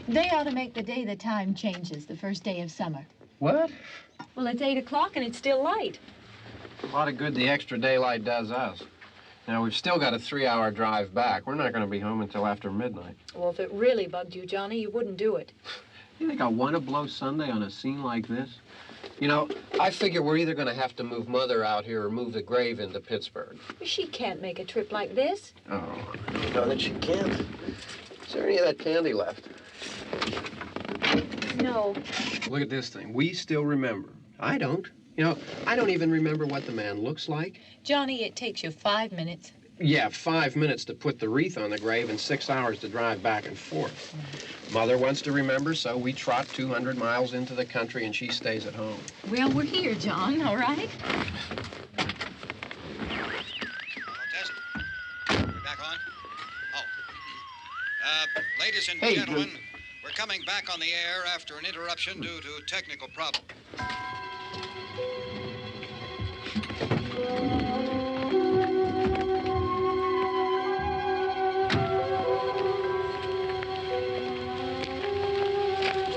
They ought to make the day the time changes, the first day of summer. What? Well, it's 8 o'clock and it's still light. A lot of good the extra daylight does us. Now, we've still got a 3-hour drive back. We're not going to be home until after midnight. Well, if it really bugged you, Johnny, you wouldn't do it. You think I want to blow Sunday on a scene like this? You know, I figure we're either going to have to move Mother out here or move the grave into Pittsburgh. She can't make a trip like this. Oh, you know that she can't. Is there any of that candy left? No. Look at this thing. We still remember. I don't. You know, I don't even remember what the man looks like. Johnny, it takes you 5 minutes. Yeah, 5 minutes to put the wreath on the grave and 6 hours to drive back and forth. Mother wants to remember, so we trot 200 miles into the country and she stays at home. Well, we're here, John, all right? Test. We're back on? Oh. Ladies and gentlemen, we're coming back on the air after an interruption due to technical problem.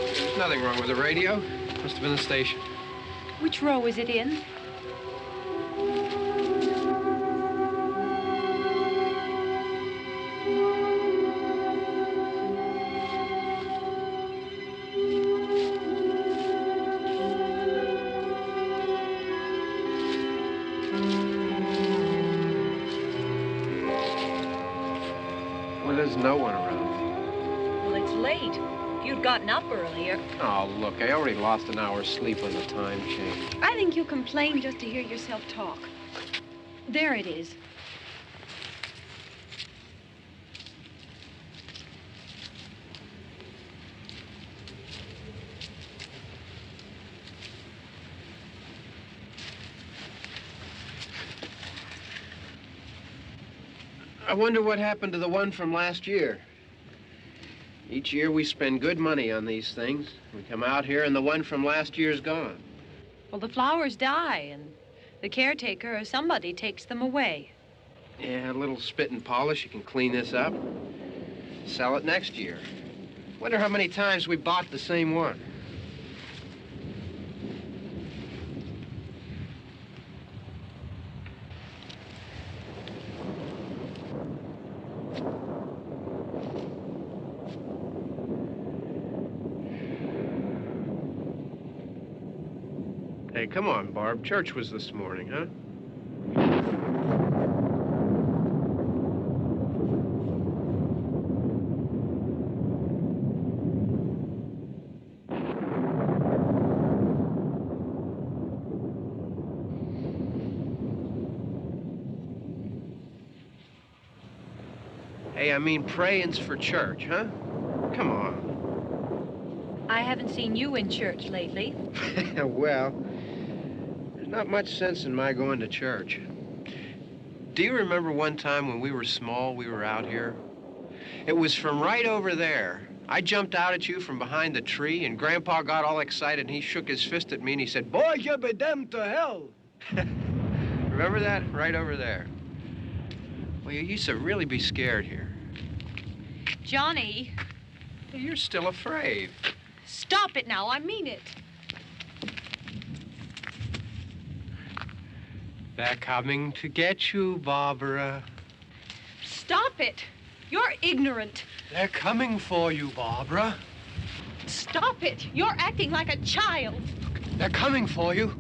There's nothing wrong with the radio. Must have been the station. Which row is it in? Well, there's no one around. Well, it's late. If you'd gotten up earlier. Oh, look, I already lost an hour's sleep when the time changed. I think you complain just to hear yourself talk. There it is. I wonder what happened to the one from last year. Each year we spend good money on these things. We come out here and the one from last year's gone. Well, the flowers die, and the caretaker or somebody takes them away. Yeah, a little spit and polish. You can clean this up. Sell it next year. Wonder how many times we bought the same one. Hey, come on, Barb. Church was this morning, huh? Hey, I mean praying's for church, huh? Come on. I haven't seen you in church lately. Well, there's not much sense in my going to church. Do you remember one time when we were small, we were out here? It was from right over there. I jumped out at you from behind the tree, and Grandpa got all excited, and he shook his fist at me, and he said, "Boy, you be damned to hell." Remember that? Right over there. Well, you used to really be scared here. Johnny. You're still afraid. Stop it now. I mean it. They're coming to get you, Barbara. Stop it. You're ignorant. They're coming for you, Barbara. Stop it. You're acting like a child. They're coming for you.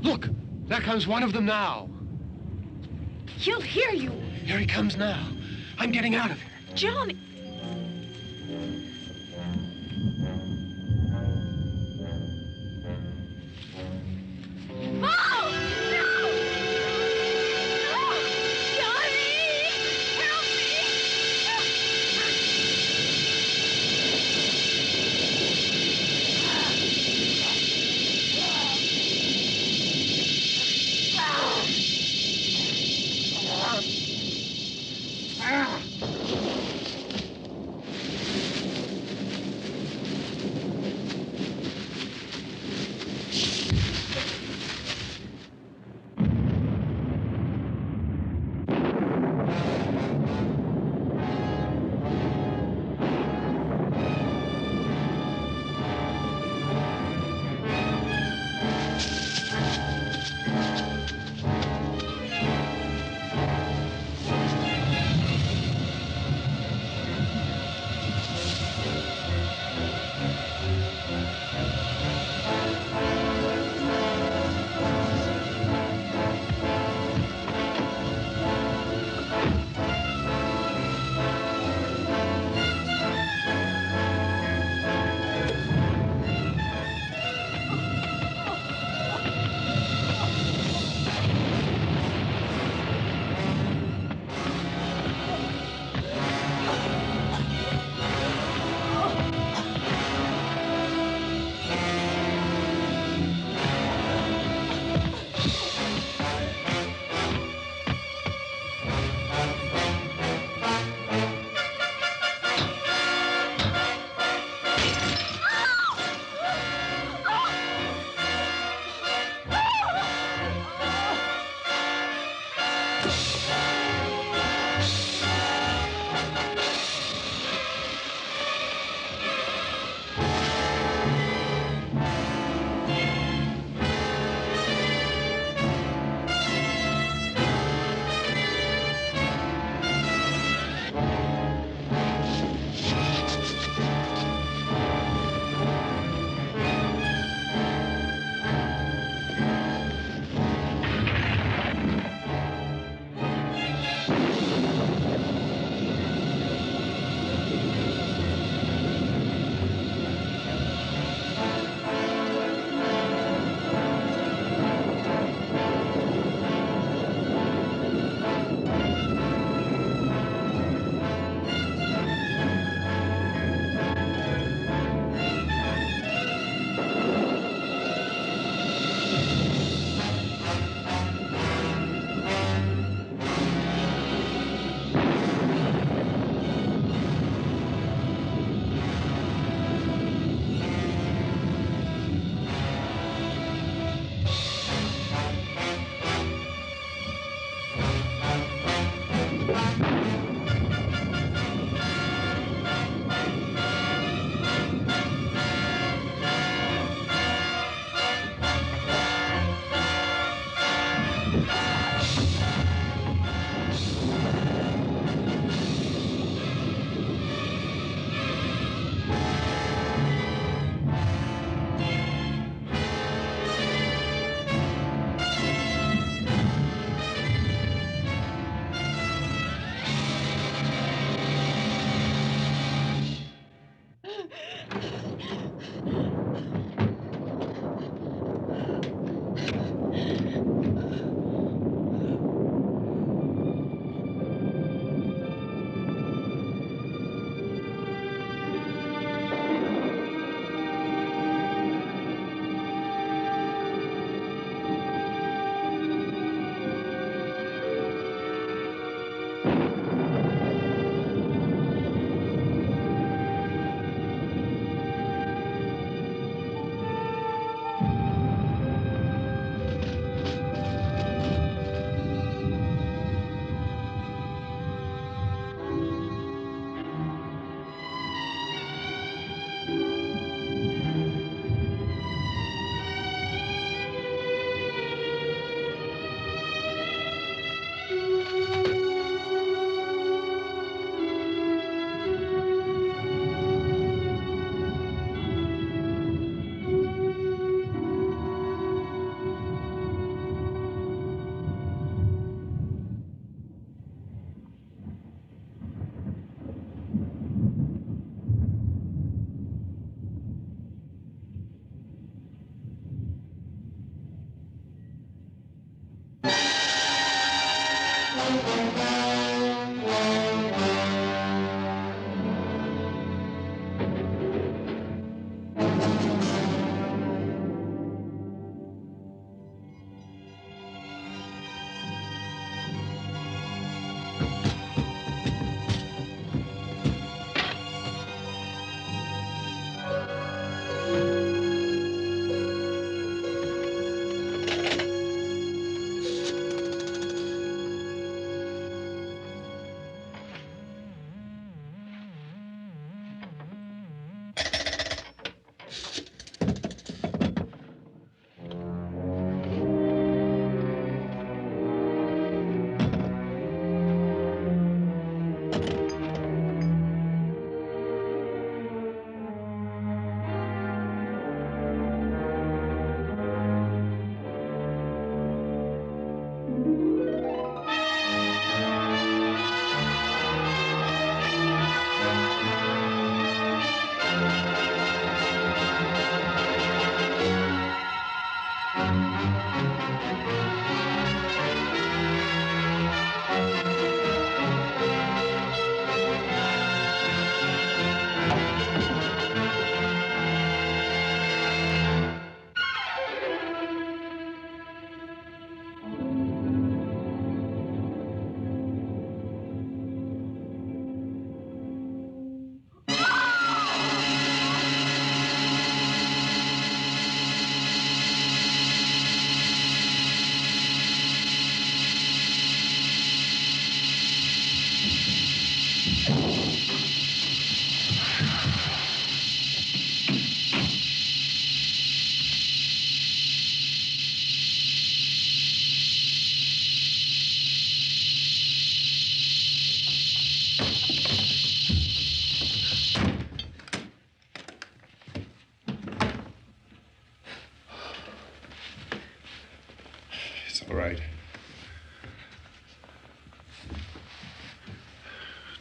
Look, there comes one of them now. He'll hear you. Here he comes now. I'm getting out of here. Johnny. Oh! No! No! Johnny! Help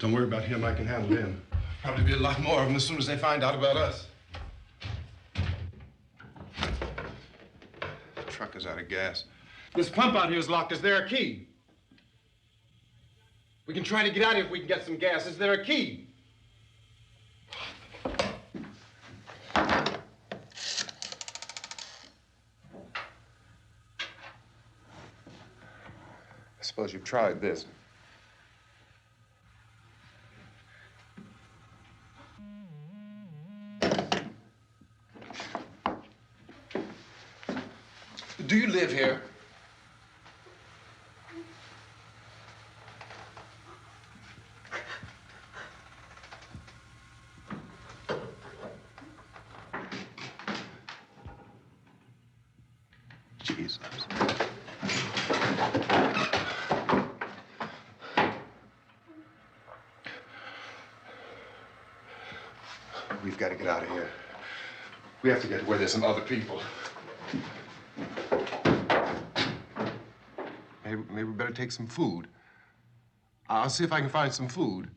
Don't worry about him. I can handle him. Probably be a lot more of them as soon as they find out about us. The truck is out of gas. This pump out here is locked. Is there a key? We can try to get out of here if we can get some gas. Is there a key? I suppose you've tried this. Do you live here? Jesus. We've got to get out of here. We have to get where there's some other people. Maybe we better take some food. I'll see if I can find some food.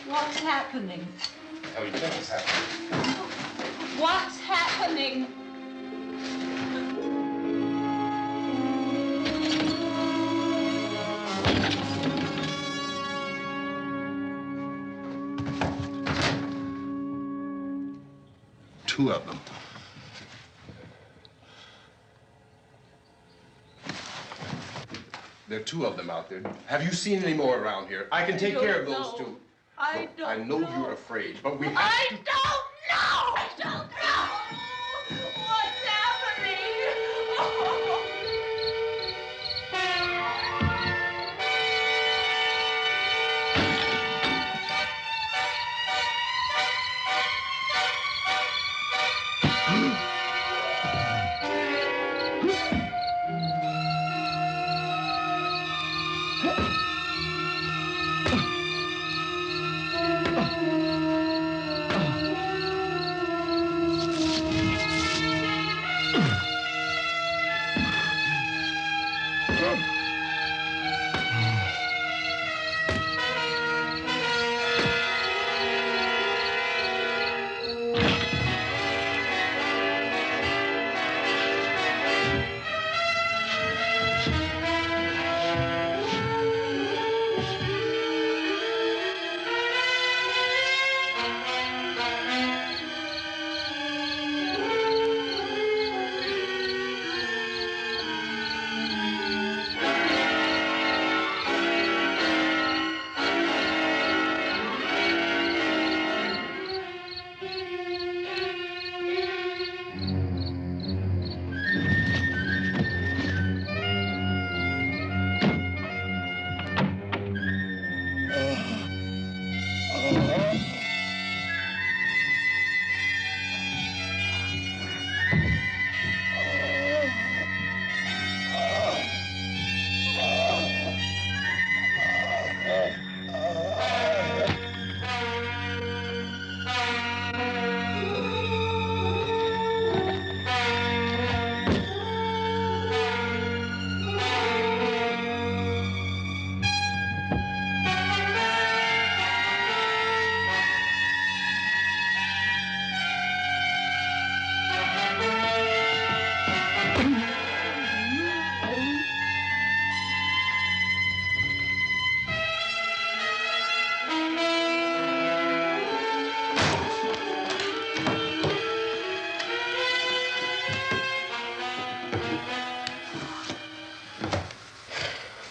What's happening? How do you think it's happening? What's happening? Two of them. There are two of them out there. Have you seen any more around here? I can take care of those two. I don't I know you're afraid, but we have to... I don't know! I don't know! What's happening?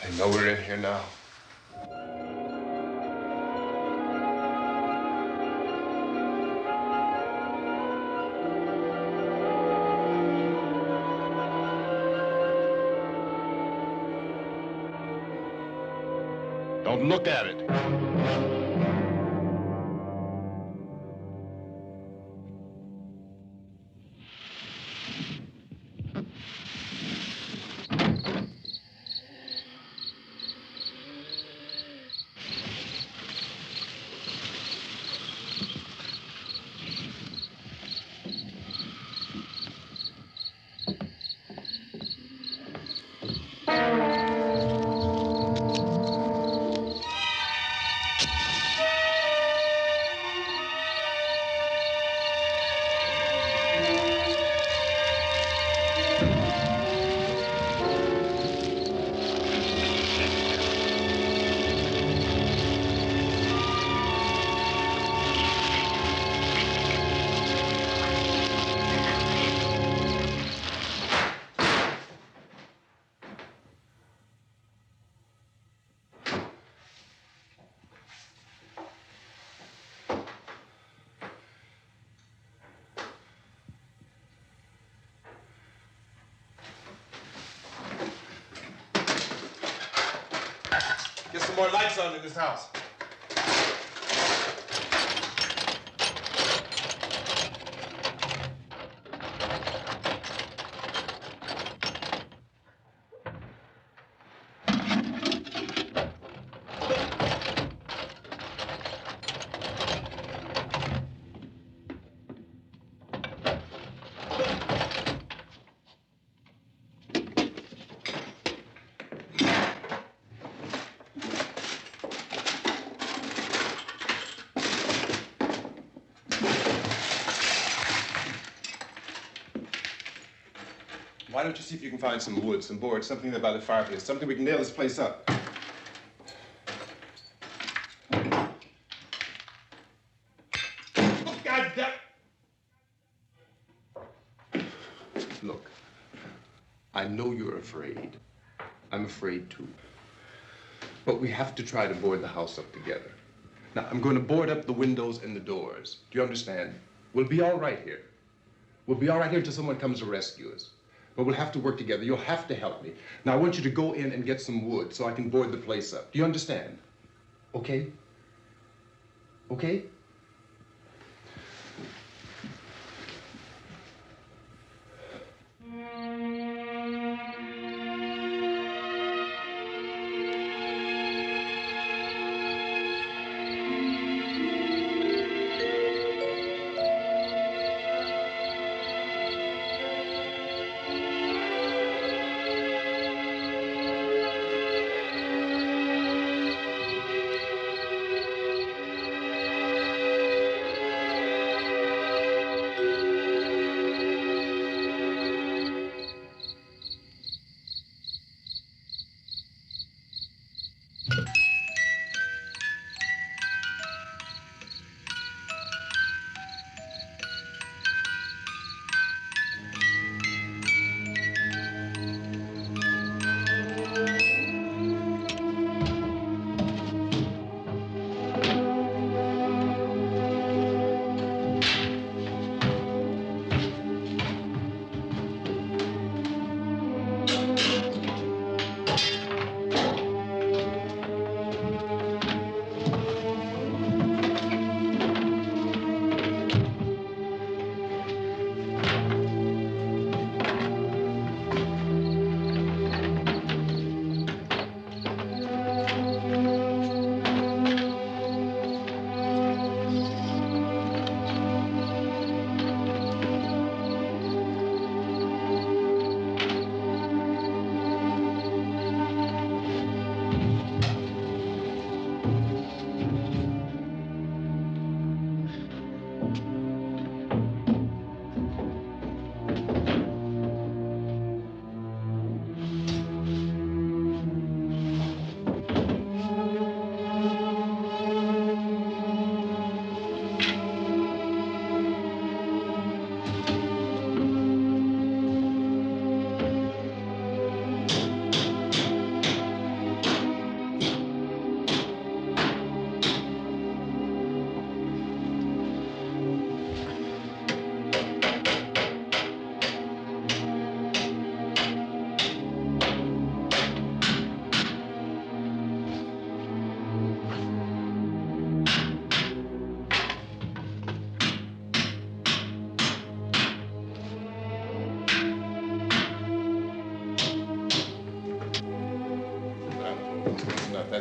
They know we're in here now. Don't look at it. Get some more lights on in this house. Why don't you see if you can find some wood, some board, something there by the fireplace, something we can nail this place up. Oh, God damn! Look, I know you're afraid. I'm afraid too. But we have to try to board the house up together. Now, I'm going to board up the windows and the doors. Do you understand? We'll be all right here. We'll be all right here until someone comes to rescue us. But we'll have to work together. You'll have to help me. Now, I want you to go in and get some wood so I can board the place up. Do you understand? Okay? Okay?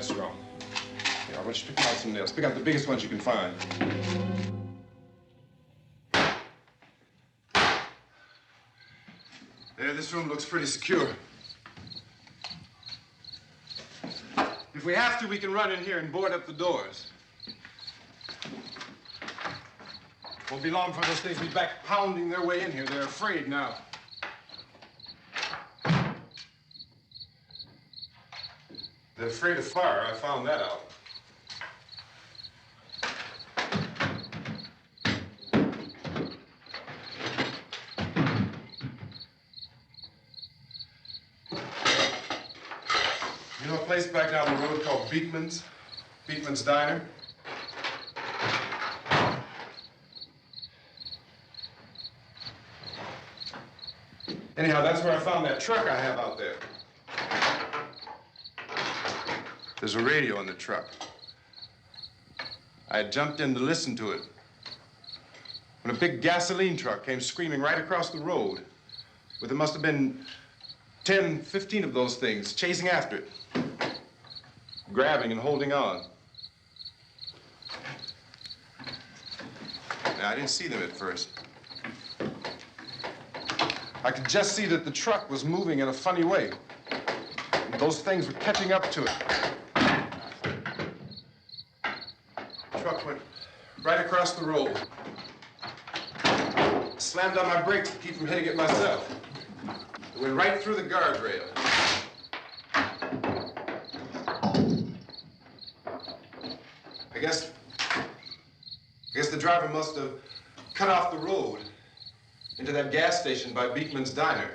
that's wrong. Here, I want you to pick out some nails. Pick out the biggest ones you can find. There, this room looks pretty secure. If we have to, we can run in here and board up the doors. Won't be long before those things be back pounding their way in here. They're afraid now. They're afraid of fire. I found that out. You know a place back down the road called Beekman's? Beekman's Diner? Anyhow, that's where I found that truck I have out there. There's a radio in the truck. I had jumped in to listen to it when a big gasoline truck came screaming right across the road with there must have been 10, 15 of those things chasing after it, grabbing and holding on. Now, I didn't see them at first. I could just see that the truck was moving in a funny way. And those things were catching up to it. The truck went right across the road. Slammed on my brakes to keep from hitting it myself. It went right through the guardrail. I guess the driver must have cut off the road into that gas station by Beekman's Diner.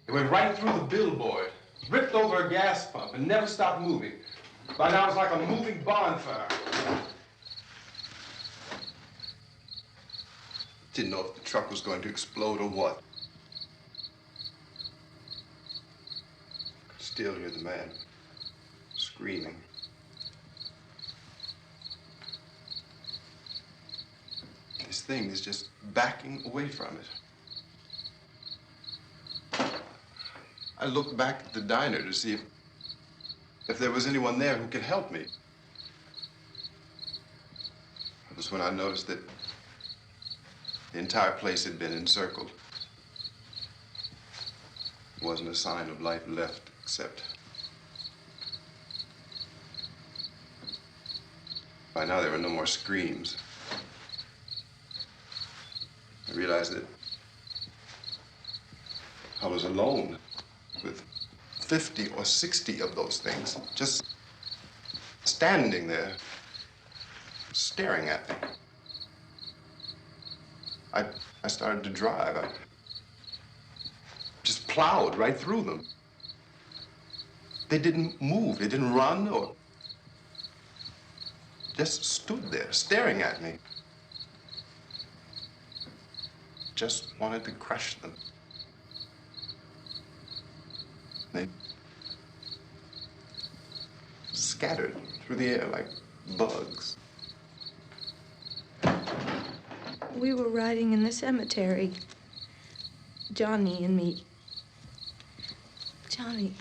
It went right through the billboard, ripped over a gas pump, and never stopped moving. By now, it was like a moving bonfire. Didn't know if the truck was going to explode or what. Could still hear the man screaming. This thing is just backing away from it. I looked back at the diner to see if there was anyone there who could help me. It was when I noticed that the entire place had been encircled. There wasn't a sign of life left except by now there were no more screams. I realized that I was alone with 50 or 60 of those things, just standing there, staring at me. I started to drive. I just plowed right through them. They didn't move, they didn't run or just stood there, staring at me. Just wanted to crush them. They scattered through the air like bugs. We were riding in the cemetery, Johnny and me. Johnny.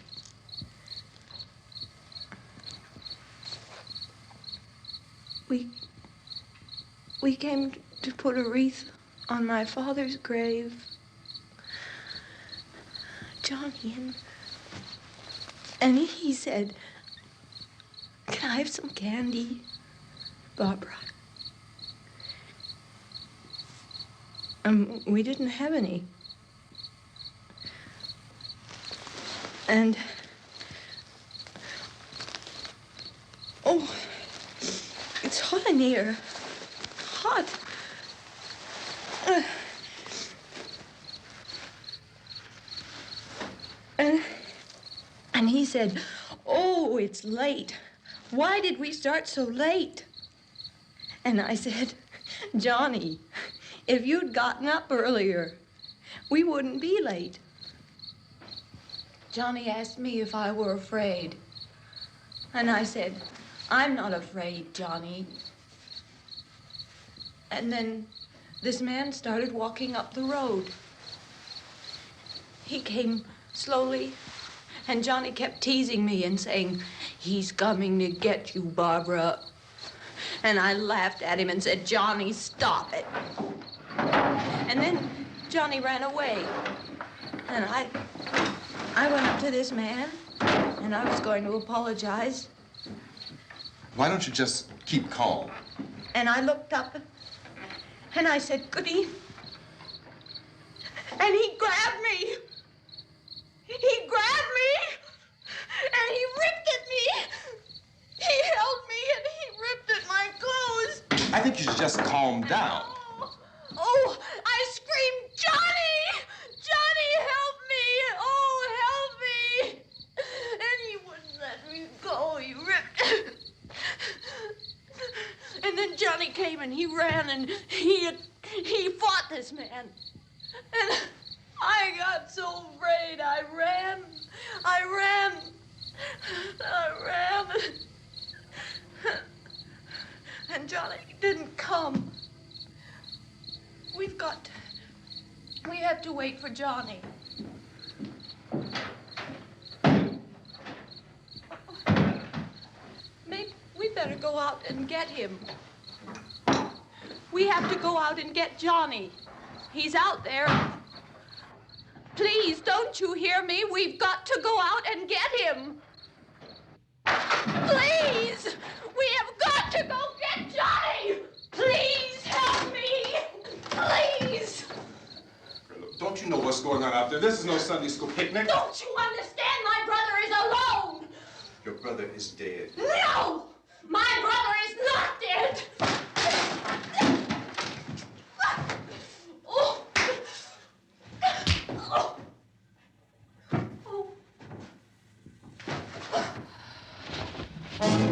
We came to put a wreath on my father's grave. Johnny, and he said, "Can I have some candy, Barbara?" We didn't have any. And, oh, it's hot in here. Hot. And he said, "Oh, it's late. Why did we start so late?" And I said, "Johnny, if you'd gotten up earlier, we wouldn't be late." Johnny asked me if I were afraid. And I said, "I'm not afraid, Johnny." And then this man started walking up the road. He came slowly And Johnny kept teasing me and saying, "He's coming to get you, Barbara." And I laughed at him and said, "Johnny, stop it." And then Johnny ran away. And I went up to this man, and I was going to apologize. Why don't you just keep calm? And I looked up, and I said, "Goody." And he grabbed me. He grabbed me, and he ripped at me. He held me, and he ripped at my clothes. I think you should just calm down. Oh, I screamed, "Johnny! Johnny, help me! Oh, help me!" And he wouldn't let me go. He ripped. And then Johnny came and he ran and he fought this man. And I got so afraid. I ran. And Johnny didn't come. We have to wait for Johnny. Maybe we better go out and get him. We have to go out and get Johnny. He's out there. Please, don't you hear me? We've got to go out and get him. Please! We have got to go get Johnny! Please help me! Please! Look, don't you know what's going on out there? This is no Sunday school picnic. Don't you understand? My brother is alone! Your brother is dead. No! My brother is not dead! Oh. Oh. Oh.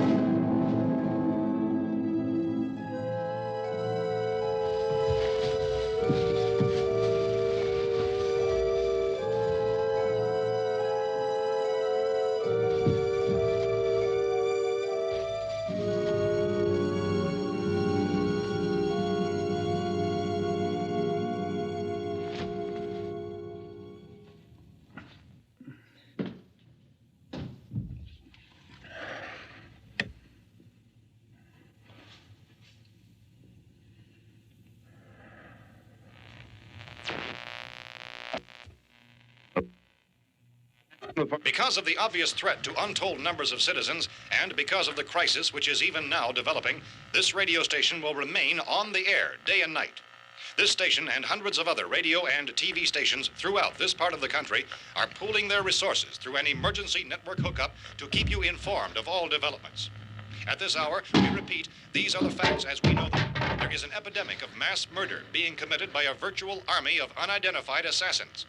Because of the obvious threat to untold numbers of citizens, and because of the crisis which is even now developing, this radio station will remain on the air day and night. This station and hundreds of other radio and TV stations throughout this part of the country are pooling their resources through an emergency network hookup to keep you informed of all developments. At this hour, we repeat, these are the facts as we know them. There is an epidemic of mass murder being committed by a virtual army of unidentified assassins.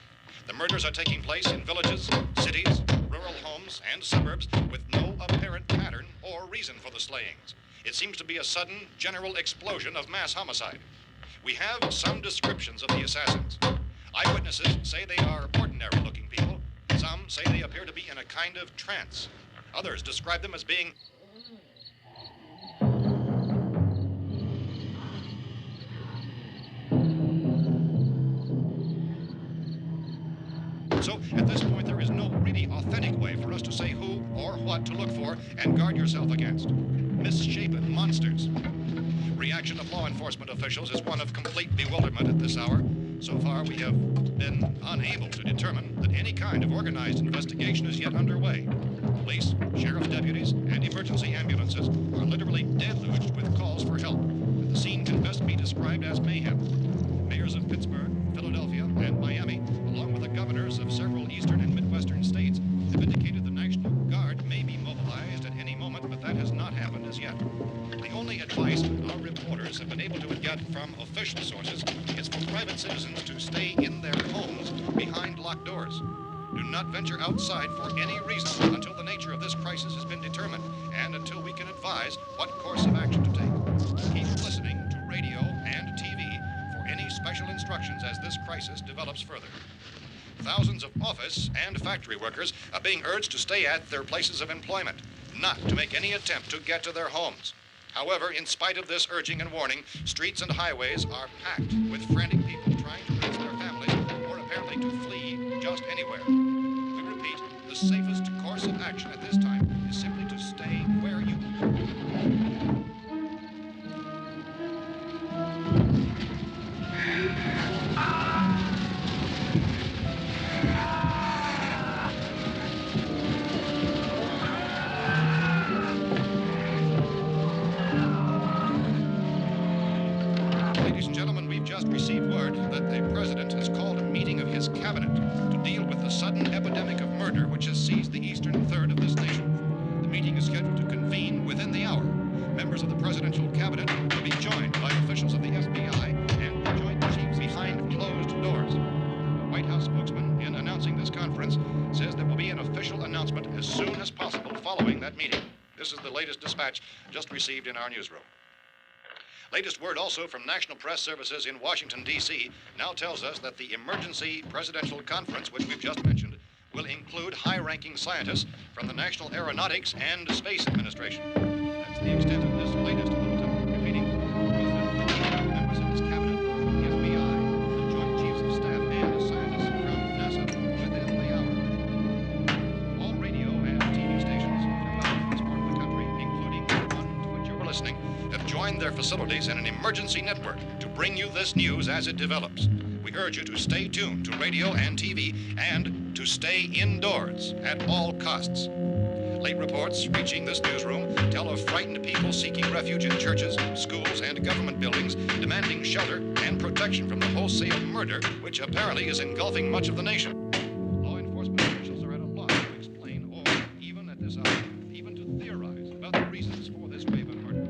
The murders are taking place in villages, cities, rural homes, and suburbs with no apparent pattern or reason for the slayings. It seems to be a sudden, general explosion of mass homicide. We have some descriptions of the assassins. Eyewitnesses say they are ordinary-looking people. Some say they appear to be in a kind of trance. Others describe them as being So, at this point, there is no really authentic way for us to say who or what to look for and guard yourself against. Misshapen monsters. Reaction of law enforcement officials is one of complete bewilderment at this hour. So far, we have been unable to determine that any kind of organized investigation is yet underway. Police, sheriff's deputies, and emergency ambulances are literally deluged with calls for help. And the scene can best be described as mayhem. Mayors of Pittsburgh, Philadelphia, and Miami, along with the governors of several eastern and midwestern states, have indicated the National Guard may be mobilized at any moment, but that has not happened as yet. The only advice our reporters have been able to get from official sources is for private citizens to stay in their homes behind locked doors. Do not venture outside for any reason until the nature of this crisis has been determined and until we can advise what course of action to take. Keep listening to radio and TV for any special instructions as this crisis develops further. Thousands of office and factory workers are being urged to stay at their places of employment, not to make any attempt to get to their homes. However, in spite of this urging and warning, streets and highways are packed with frantic people trying to reach their families or apparently to flee just anywhere. We repeat, the safest course of action at this time is simply to stay where you Ladies and gentlemen, we've just received word that the president has called a meeting of his cabinet to deal with the sudden epidemic of murder which has seized the eastern third of this nation. The meeting is scheduled to convene within the hour. Members of the presidential cabinet will be joined by officials of the FBI and the Joint Chiefs behind closed doors. The White House spokesman, in announcing this conference, says there will be an official announcement as soon as possible following that meeting. This is the latest dispatch just received in our newsroom. Latest word also from National Press Services in Washington, D.C. now tells us that the emergency presidential conference, which we've just mentioned, will include high-ranking scientists from the National Aeronautics and Space Administration. That's the extent of this latest bulletin. Repeating, the President, members of his cabinet, the FBI, the Joint Chiefs of Staff, and scientists from NASA within the hour. All radio and TV stations throughout this part of the country, including the one to which you're listening, have joined their facilities in an emergency network to bring you this news as it develops. We urge you to stay tuned to radio and TV and to stay indoors at all costs. Late reports reaching this newsroom tell of frightened people seeking refuge in churches, schools, and government buildings, demanding shelter and protection from the wholesale murder which apparently is engulfing much of the nation. Law enforcement officials are at a loss to explain or, even at this hour, even to theorize about the reasons for this wave of murder.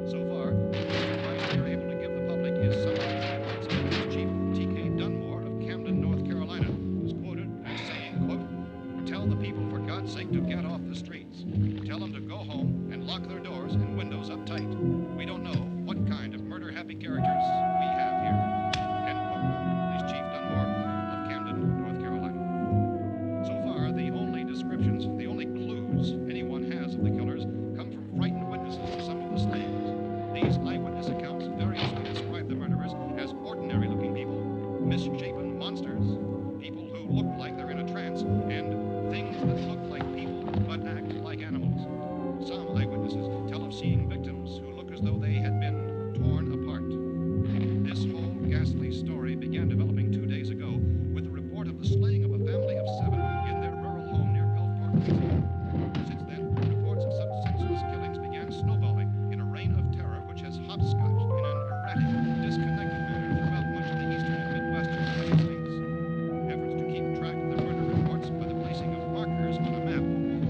So far, the advice we are able to give the public is summarized by Pennsylvanians Chief T.K. Dunmore of Camden, North Carolina, who's quoted as saying, quote, "Tell the people for God's sake to get off the streets. Tell them to go home and lock their doors and windows up tight. We don't know what kind of murder-happy characters we have here." End quote. This Chief Dunmore of Camden, North Carolina. So far, the only descriptions, the only clues anyone has of the killers come from frightened witnesses to some of the slayings. These eyewitness accounts variously describe the murderers as ordinary-looking people, misshapen monsters, people who look like they're in a trance, and things that look like people but act like animals. Some eyewitnesses tell of seeing victims who look as though they had been torn apart. This whole ghastly story began developing 2 days ago with the report of the slaying of a family of 7 in their rural home near Gulfport, Louisiana. Since then, reports of such senseless killings began snowballing in a reign of terror which has hopscotched in an erratic, disconnected manner throughout much of the eastern and midwestern United States. Efforts to keep track of the murder reports by the placing of markers on a map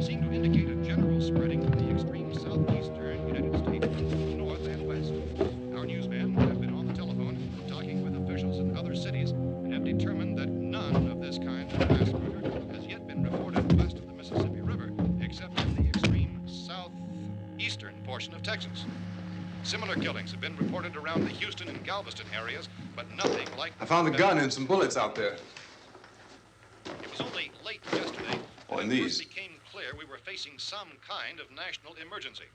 seem to indicate a general spreading from the extreme southeastern United States to the north and west. Our newsmen have been on the telephone talking with officials in other cities and have determined that none of this kind of mass murder has yet been reported west of the Mississippi River, except in the extreme southeastern portion of Texas. Similar killings have been reported around the Houston and Galveston areas, but nothing like... I found a gun and some bullets out there. It was only late yesterday Oh, that and it these. first became clear we were facing some kind of national emergency.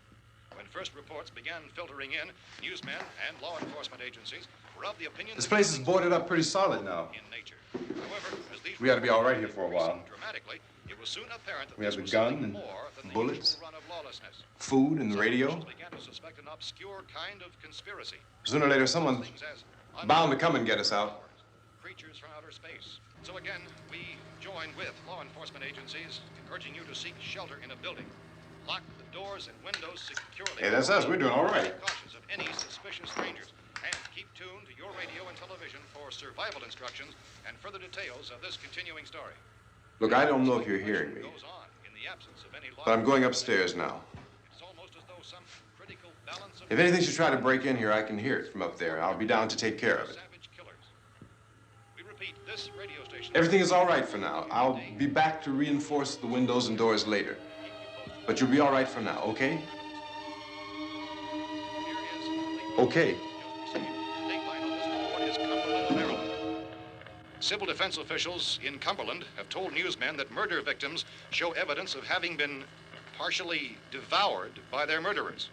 When first reports began filtering in, newsmen and law enforcement agencies were of the opinion This that place is killings boarded were up pretty solid now. in nature. However, as these We ought to be all right reports here for a while. increased dramatically, it was soon apparent that We this have the was gun something and more than the bullets, usual run of lawlessness. food and the Some radio. officials began to suspect an obscure kind of conspiracy. Sooner or later, someone's Things as bound to come and get us out. creatures from outer space. So again, we join with law enforcement agencies in urging you to seek shelter in a building. Lock the doors and windows securely. Hey, that's us. We're doing all right. Be cautious of any suspicious strangers. And keep tuned to your radio and television for survival instructions and further details of this continuing story. Look, I don't know if you're hearing me, Goes on in the absence of any law but I'm going enforcement. upstairs now. It's almost as though some critical balance of If anything should try to break in here, I can hear it from up there. I'll be down to take care of it. savage killers. We repeat, this radio station. Everything is all right for now. I'll be back to reinforce the windows and doors later. But you'll be all right for now, okay? Okay. Civil defense officials in Cumberland have told newsmen that murder victims show evidence of having been partially devoured by their murderers.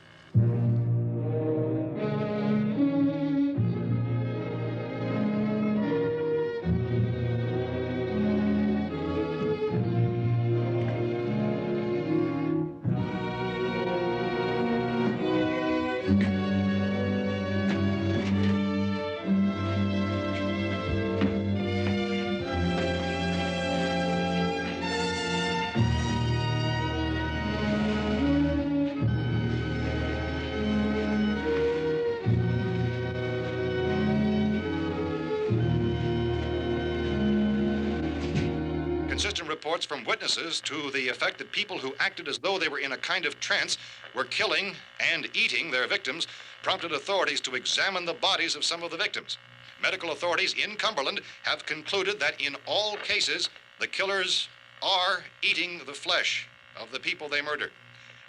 Consistent reports from witnesses to the effect that people who acted as though they were in a kind of trance were killing and eating their victims prompted authorities to examine the bodies of some of the victims. Medical authorities in Cumberland have concluded that in all cases, the killers are eating the flesh of the people they murdered.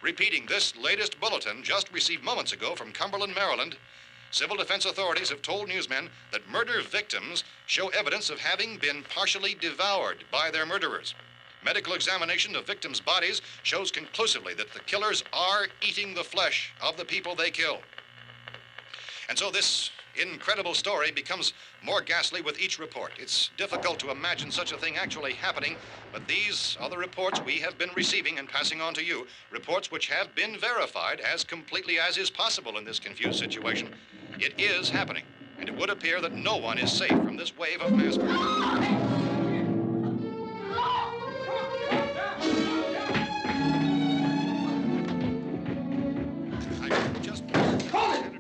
Repeating this latest bulletin just received moments ago from Cumberland, Maryland, civil defense authorities have told newsmen that murder victims show evidence of having been partially devoured by their murderers. Medical examination of victims' bodies shows conclusively that the killers are eating the flesh of the people they kill. And so this incredible story becomes more ghastly with each report. It's difficult to imagine such a thing actually happening, but these are the reports we have been receiving and passing on to you, reports which have been verified as completely as is possible in this confused situation. It is happening, and it would appear that no one is safe from this wave of mass murder.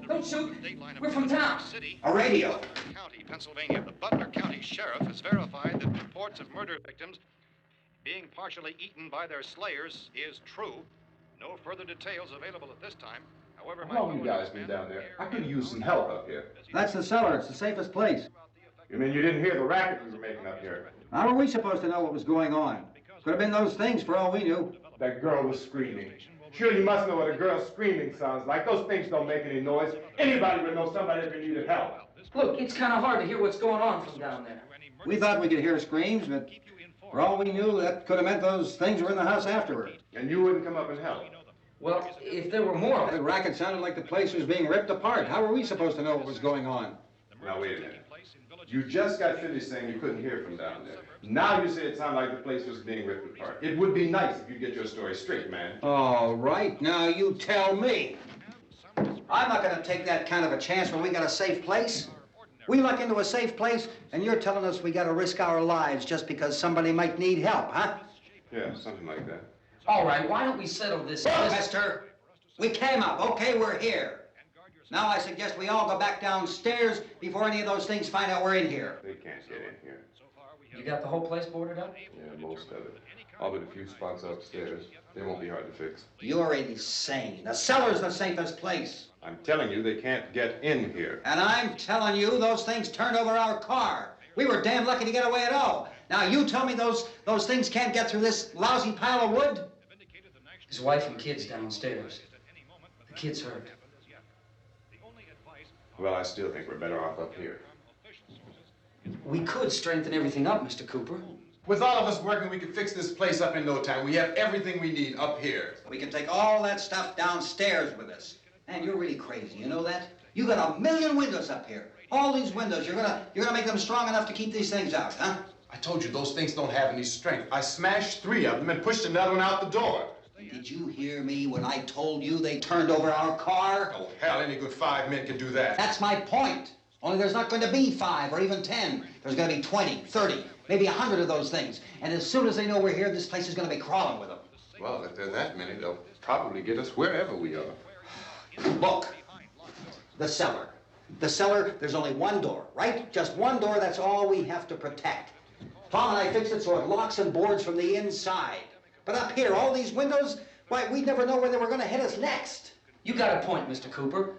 Don't shoot. We're from town. A radio. County, Pennsylvania. The Butler County Sheriff has verified that reports of murder victims being partially eaten by their slayers is true. No further details available at this time. However, How long you guys been down there? I could use some help up here. That's the cellar. It's the safest place. You mean you didn't hear the racket we were making up here? How were we supposed to know what was going on? Could have been those things for all we knew. That girl was screaming. Sure, you must know what a girl screaming sounds like. Those things don't make any noise. Anybody would know somebody ever needed help. Look, it's kind of hard to hear what's going on from down there. We thought we could hear screams, but for all we knew, that could have meant those things were in the house afterward. And you wouldn't come up and help? Well, if there were more... The racket sounded like the place was being ripped apart. How were we supposed to know what was going on? Now, wait a minute. You just got finished saying you couldn't hear from down there. Now you say it sounded like the place was being ripped apart. It would be nice if you get your story straight, man. All right, now you tell me. I'm not going to take that kind of a chance when we got a safe place. We luck into a safe place, and you're telling us we got to risk our lives just because somebody might need help, huh? Yeah, something like that. All right, why don't we settle this? Look, mister, we came up. Okay, we're here. Now I suggest we all go back downstairs before any of those things find out we're in here. They can't get in here. You got the whole place boarded up? Yeah, most of it. All but a few spots upstairs. They won't be hard to fix. You're insane. The cellar's the safest place. I'm telling you, they can't get in here. And I'm telling you, those things turned over our car. We were damn lucky to get away at all. Now you tell me those things can't get through this lousy pile of wood? His wife and kids downstairs. The kid's hurt. Well, I still think we're better off up here. We could strengthen everything up, Mr. Cooper. With all of us working, we could fix this place up in no time. We have everything we need up here. We can take all that stuff downstairs with us. Man, you're really crazy, you know that? You got 1,000,000 windows up here. All these windows, you're gonna make them strong enough to keep these things out, huh? I told you those things don't have any strength. I smashed 3 of them and pushed another one out the door. Did you hear me when I told you they turned over our car? Oh, hell, any good 5 men can do that. That's my point. Only there's not going to be 5 or even 10. There's going to be 20, 30, maybe 100 of those things. And as soon as they know we're here, this place is going to be crawling with them. Well, if there are that many, they'll probably get us wherever we are. Look, the cellar. The cellar, there's only one door, right? Just one door, that's all we have to protect. Tom and I fixed it so it locks and boards from the inside. But up here, all these windows, why, we'd never know where they were going to hit us next. You got a point, Mr. Cooper.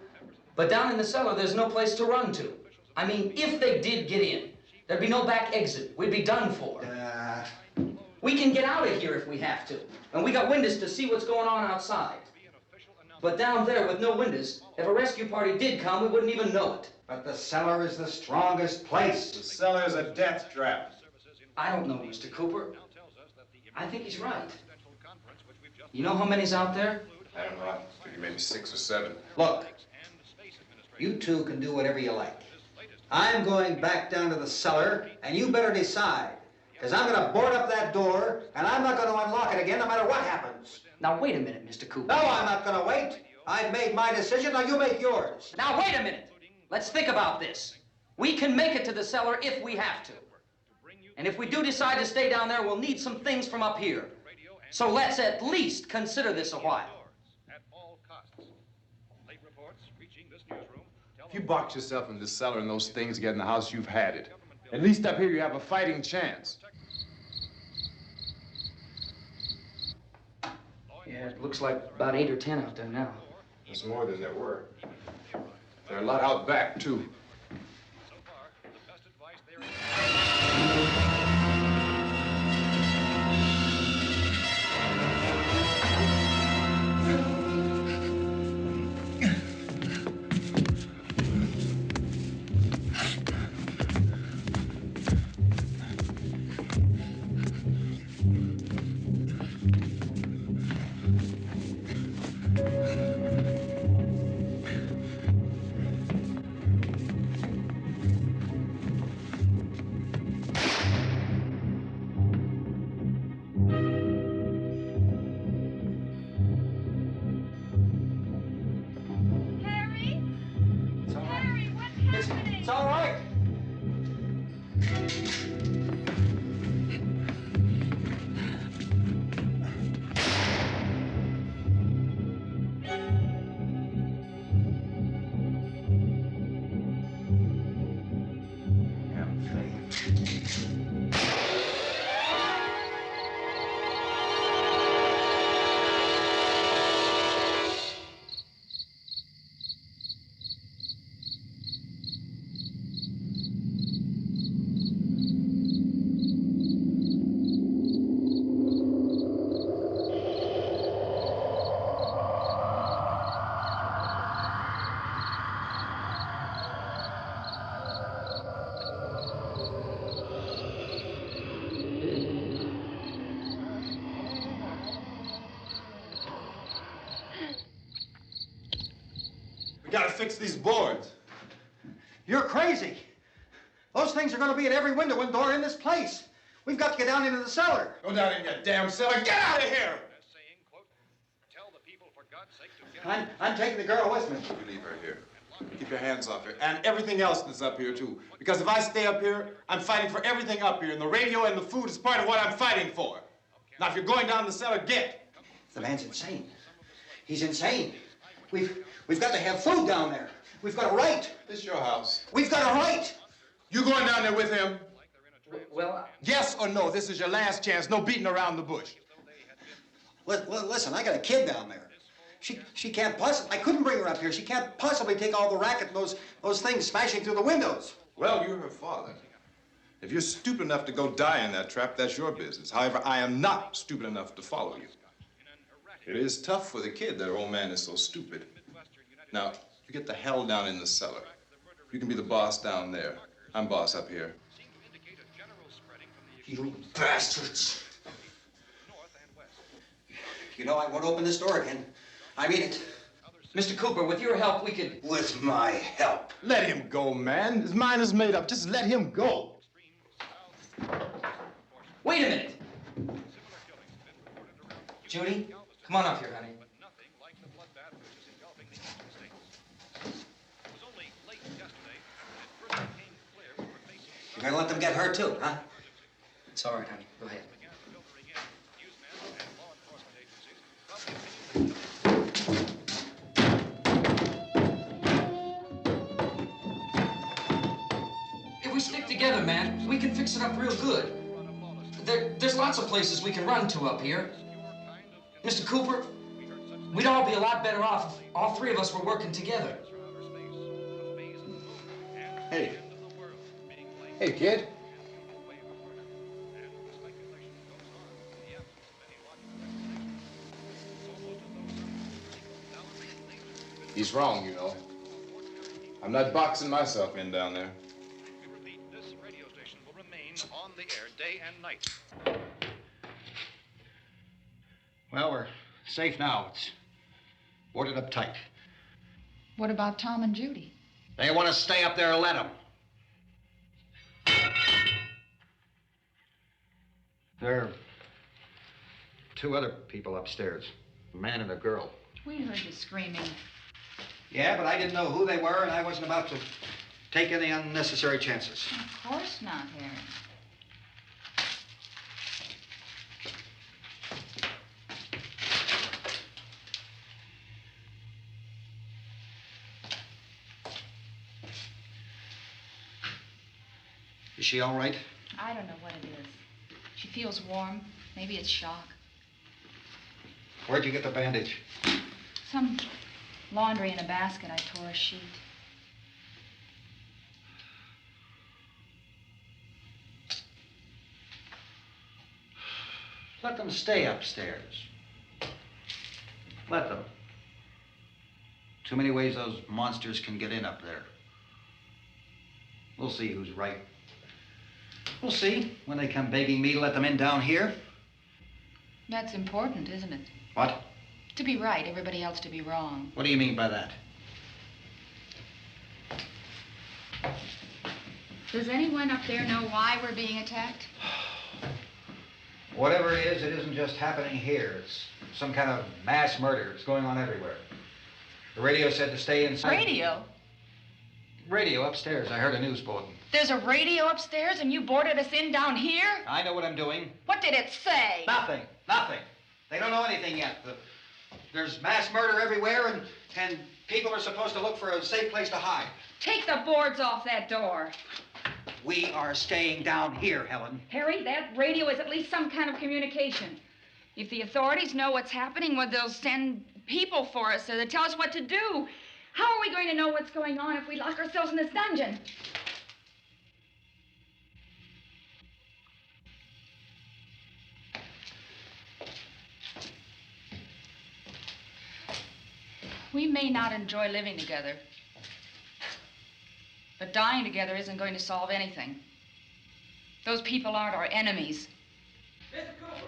But down in the cellar, there's no place to run to. I mean, if they did get in, there'd be no back exit. We'd be done for. We can get out of here if we have to. And we got windows to see what's going on outside. But down there with no windows, if a rescue party did come, we wouldn't even know it. But the cellar is the strongest place. The cellar's a death trap. I don't know, Mr. Cooper. I think he's right. You know how many's out there? I don't know. I figure maybe 6 or 7. Look, you two can do whatever you like. I'm going back down to the cellar, and you better decide. Because I'm going to board up that door, and I'm not going to unlock it again no matter what happens. Now, wait a minute, Mr. Cooper. No, I'm not going to wait. I've made my decision, now you make yours. Now, wait a minute. Let's think about this. We can make it to the cellar if we have to. And if we do decide to stay down there, we'll need some things from up here. So let's at least consider this a while. If you box yourself in the cellar and those things get in the house, you've had it. At least up here you have a fighting chance. Yeah, it looks like about 8 or 10 out there now. There's more than there were. There are a lot out back, too. It's all right. We gotta fix these boards. You're crazy. Those things are going to be at every window and door in this place. We've got to get down into the cellar. Go down in your damn cellar. Get out of here! I'm taking the girl with me. You leave her here. Keep your hands off her. And everything else that's up here, too. Because if I stay up here, I'm fighting for everything up here. And the radio and the food is part of what I'm fighting for. Now, if you're going down the cellar, get. The man's insane. He's insane. We've got to have food down there. We've got a right. This is your house. We've got a right. You going down there with him? Well, Yes or no? This is your last chance. No beating around the bush. Listen, I got a kid down there. She can't possibly, I couldn't bring her up here. She can't possibly take all the racket and those things smashing through the windows. Well, you're her father. If you're stupid enough to go die in that trap, that's your business. However, I am not stupid enough to follow you. It is tough for the kid that her old man is so stupid. Now, you get the hell down in the cellar. You can be the boss down there. I'm boss up here. You bastards. You know, I won't open this door again. I mean it. Mr. Cooper, with your help, we could... With my help. Let him go, man. His mind is made up. Just let him go. Wait a minute. Judy, come on up here, honey. You're gonna let them get hurt too, huh? It's all right, honey. Go ahead. If we stick together, man, we can fix it up real good. There's lots of places we can run to up here. Mr. Cooper, we'd all be a lot better off if all three of us were working together. Hey. Hey, kid. He's wrong, you know. I'm not boxing myself in down there. This radio station will remain on the air day and night. Well, we're safe now. It's boarded up tight. What about Tom and Judy? They want to stay up there, let them. There are two other people upstairs, a man and a girl. We heard you screaming. Yeah, but I didn't know who they were, and I wasn't about to take any unnecessary chances. Of course not, Harry. Is she all right? I don't know what it is. She feels warm. Maybe it's shock. Where'd you get the bandage? Some laundry in a basket. I tore a sheet. Let them stay upstairs. Let them. Too many ways those monsters can get in up there. We'll see who's right. We'll see when they come begging me to let them in down here. That's important, isn't it? What? To be right, everybody else to be wrong. What do you mean by that? Does anyone up there know why we're being attacked? Whatever it isn't just happening here. It's some kind of mass murder. It's going on everywhere. The radio said to stay inside. Radio? Radio upstairs. I heard a news bulletin. There's a radio upstairs and you boarded us in down here? I know what I'm doing. What did it say? Nothing. Nothing. They don't know anything yet. There's mass murder everywhere, and people are supposed to look for a safe place to hide. Take the boards off that door. We are staying down here, Helen. Harry, that radio is at least some kind of communication. If the authorities know what's happening, well, they'll send people for us so they'll tell us what to do. How are we going to know what's going on if we lock ourselves in this dungeon? We may not enjoy living together, but dying together isn't going to solve anything. Those people aren't our enemies. Mr. Cooper!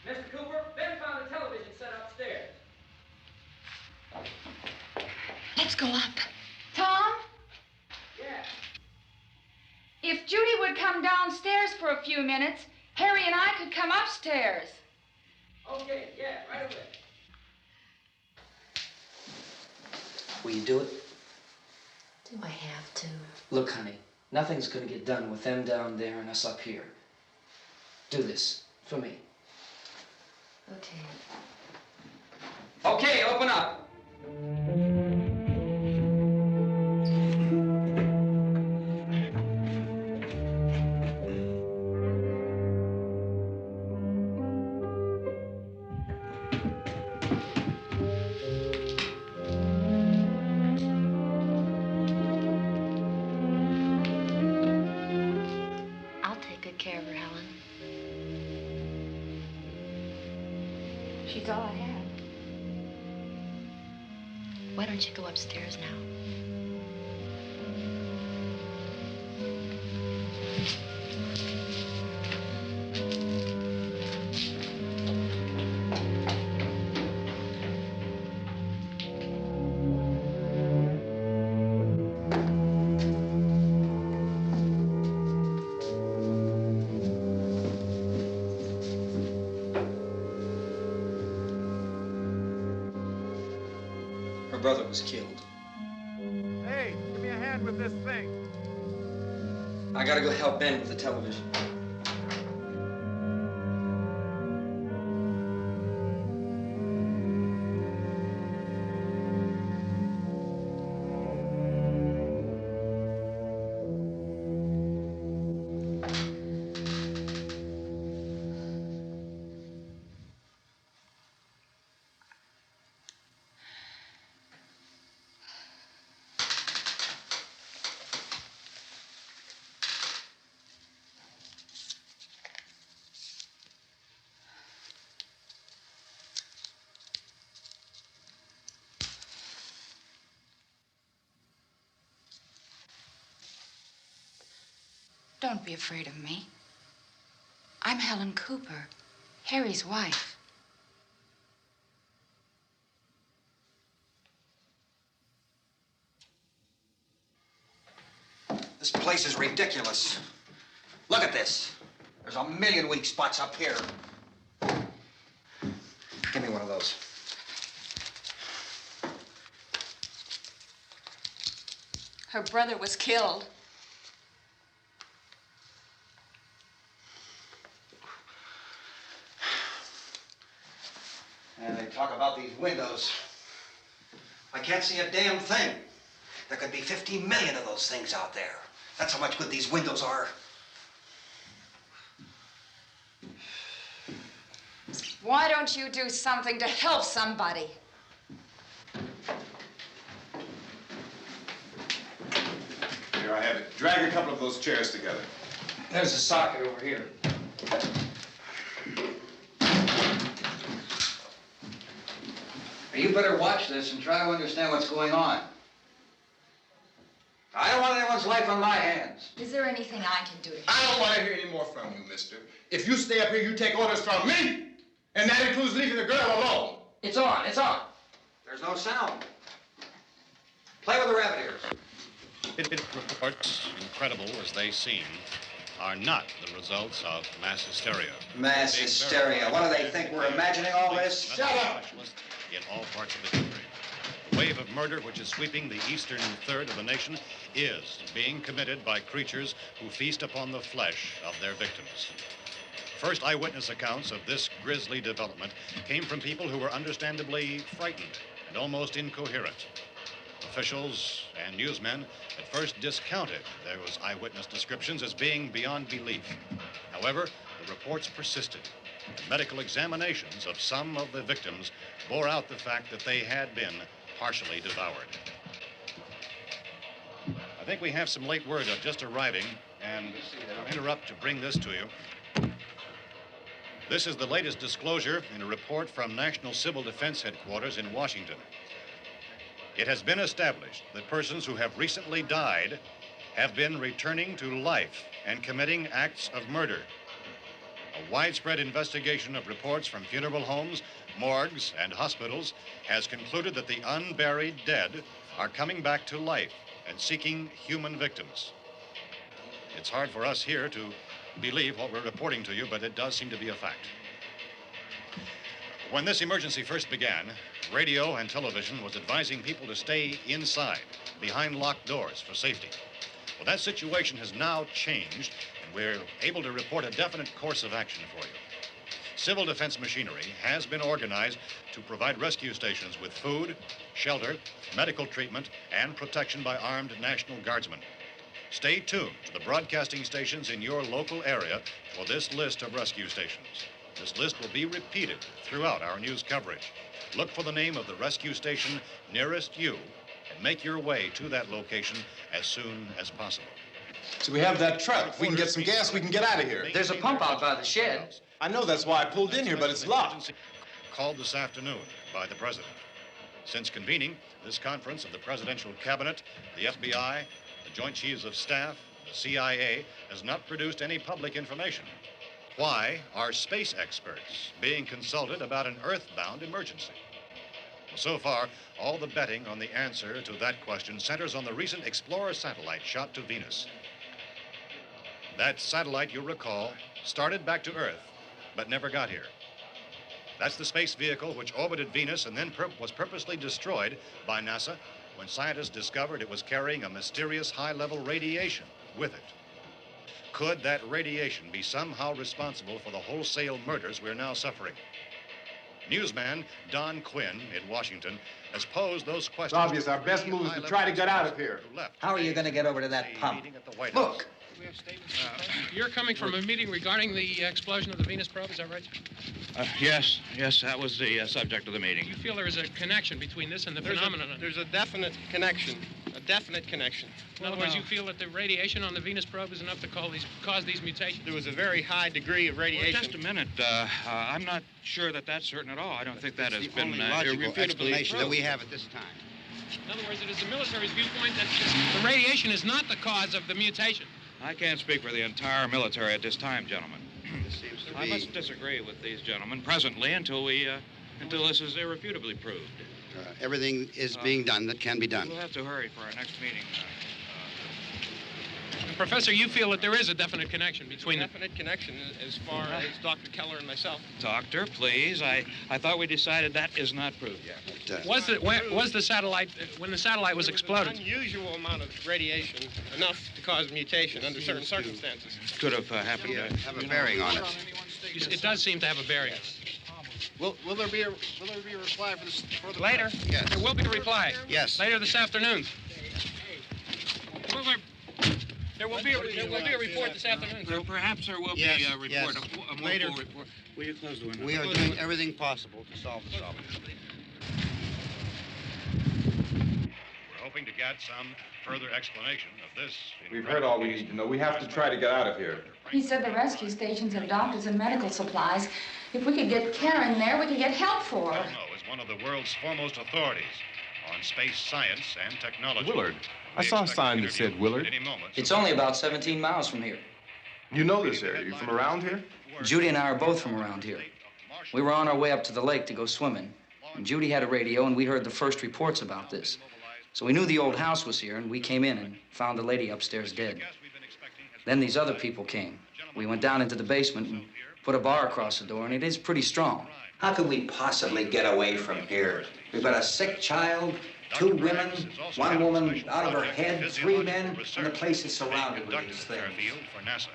Mr. Cooper, Ben found a television set upstairs. Let's go up. Tom? Yeah. If Judy would come downstairs for a few minutes, Harry and I could come upstairs. Okay, yeah, right away. Will you do it? Do I have to? Look, honey, nothing's gonna get done with them down there and us up here. Do this for me. Okay. Okay, open up. I'll take good care of her, Helen. She's all I have. Why don't you go upstairs now? Her brother was killed. Hey, give me a hand with this thing. I gotta go help Ben with the television. Don't be afraid of me. I'm Helen Cooper, Harry's wife. This place is ridiculous. Look at this. There's a million weak spots up here. Give me one of those. Her brother was killed. And they talk about these windows. I can't see a damn thing. There could be 15 million of those things out there. That's how much good these windows are. Why don't you do something to help somebody? Here I have it. Drag a couple of those chairs together. There's a socket over here. You better watch this and try to understand what's going on. I don't want anyone's life on my hands. Is there anything I can do to help? I don't want to hear any more from you, mister. If you stay up here, you take orders from me. And that includes leaving the girl alone. It's on, it's on. There's no sound. Play with the rabbit ears. Reports, incredible as they seem, are not the results of mass hysteria. Mass hysteria. What do they think? We're imagining all this? Shut up! In all parts of the country. The wave of murder which is sweeping the eastern third of the nation is being committed by creatures who feast upon the flesh of their victims. First eyewitness accounts of this grisly development came from people who were understandably frightened and almost incoherent. Officials and newsmen at first discounted those eyewitness descriptions as being beyond belief. However, the reports persisted. And medical examinations of some of the victims bore out the fact that they had been partially devoured. I think we have some late word just arriving, and I'll interrupt to bring this to you. This is the latest disclosure in a report from National Civil Defense Headquarters in Washington. It has been established that persons who have recently died have been returning to life and committing acts of murder. A widespread investigation of reports from funeral homes, morgues, and hospitals has concluded that the unburied dead are coming back to life and seeking human victims. It's hard for us here to believe what we're reporting to you, but it does seem to be a fact. When this emergency first began, radio and television was advising people to stay inside, behind locked doors for safety. Well, that situation has now changed, and we're able to report a definite course of action for you. Civil defense machinery has been organized to provide rescue stations with food, shelter, medical treatment, and protection by armed National Guardsmen. Stay tuned to the broadcasting stations in your local area for this list of rescue stations. This list will be repeated throughout our news coverage. Look for the name of the rescue station nearest you and make your way to that location as soon as possible. So we have that truck. If we can get some gas, we can get out of here. There's a pump out by the shed. I know, that's why I pulled in here, but it's locked. Called this afternoon by the president. Since convening this conference of the presidential cabinet, the FBI, the Joint Chiefs of Staff, the CIA has not produced any public information. Why are space experts being consulted about an earthbound emergency? Well, so far, all the betting on the answer to that question centers on the recent Explorer satellite shot to Venus. That satellite, you'll recall, started back to Earth, but never got here. That's the space vehicle which orbited Venus and then was purposely destroyed by NASA when scientists discovered it was carrying a mysterious high-level radiation with it. Could that radiation be somehow responsible for the wholesale murders we're now suffering? Newsman Don Quinn in Washington has posed those questions. It's obvious our best move is to try to get out of here. How are you going to get over to that pump? Look! You're coming from a meeting regarding the explosion of the Venus probe, is that right? Yes, that was the subject of the meeting. You feel there is a connection between this and the phenomenon? There's a definite connection. In other words, you feel that the radiation on the Venus probe is enough to cause these mutations? There was a very high degree of radiation. Well, just a minute. I'm not sure that that's certain at all. I don't think that has been only logical explanation that we have at this time. In other words, it is the military's viewpoint that the radiation is not the cause of the mutation. I can't speak for the entire military at this time, gentlemen. This seems to I be... must disagree with these gentlemen presently until this is irrefutably proved. Everything is being done that can be done. We'll have to hurry for our next meeting. Professor, you feel that there is a definite connection between them? Definite connection as far as Dr. Keller and myself. Doctor, please. I thought we decided that is not proved yet. Was the satellite, when the satellite was exploded? An unusual amount of radiation, enough to cause mutation under certain circumstances. Could have happened. Have a bearing on it. It does seem to have a bearing. Will there be a reply for this further? Later? Yes. There will be a reply. Yes. Later this afternoon. There will be a report this afternoon. Perhaps there will Yes, be a report, yes. a more Later. full report. Will you close the window? We are doing everything possible to solve the problem. We're hoping to get some further explanation of this. We've heard all we need to know. We have to try to get out of here. He said the rescue stations have doctors and medical supplies. If we could get care in there, we could get help for her. Romero is one of the world's foremost authorities on space science and technology. Willard. I saw a sign that said Willard. It's only about 17 miles from here. You know this area. You from around here? Judy and I are both from around here. We were on our way up to the lake to go swimming, and Judy had a radio, and we heard the first reports about this. So we knew the old house was here, and we came in and found the lady upstairs dead. Then these other people came. We went down into the basement and put a bar across the door, and it is pretty strong. How could we possibly get away from here? We've got a sick child, 2 women, 1 woman out of her head, 3 men, and the place is surrounded with these things. For NASA.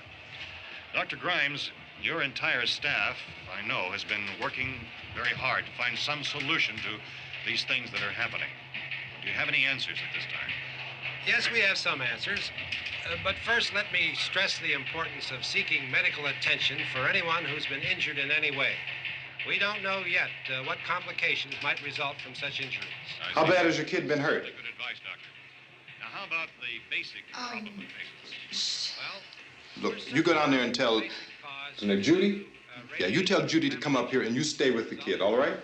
Dr. Grimes, your entire staff, I know, has been working very hard to find some solution to these things that are happening. Do you have any answers at this time? Yes, we have some answers. But first, let me stress the importance of seeking medical attention for anyone who's been injured in any way. We don't know yet what complications might result from such injuries. How bad has your kid been hurt? Good advice, Doctor. Now, how about the basic problem of patients? Well, Look, you go down there and tell... Isn't it Judy? Yeah, you tell Judy to come up here and you stay with the kid, all right?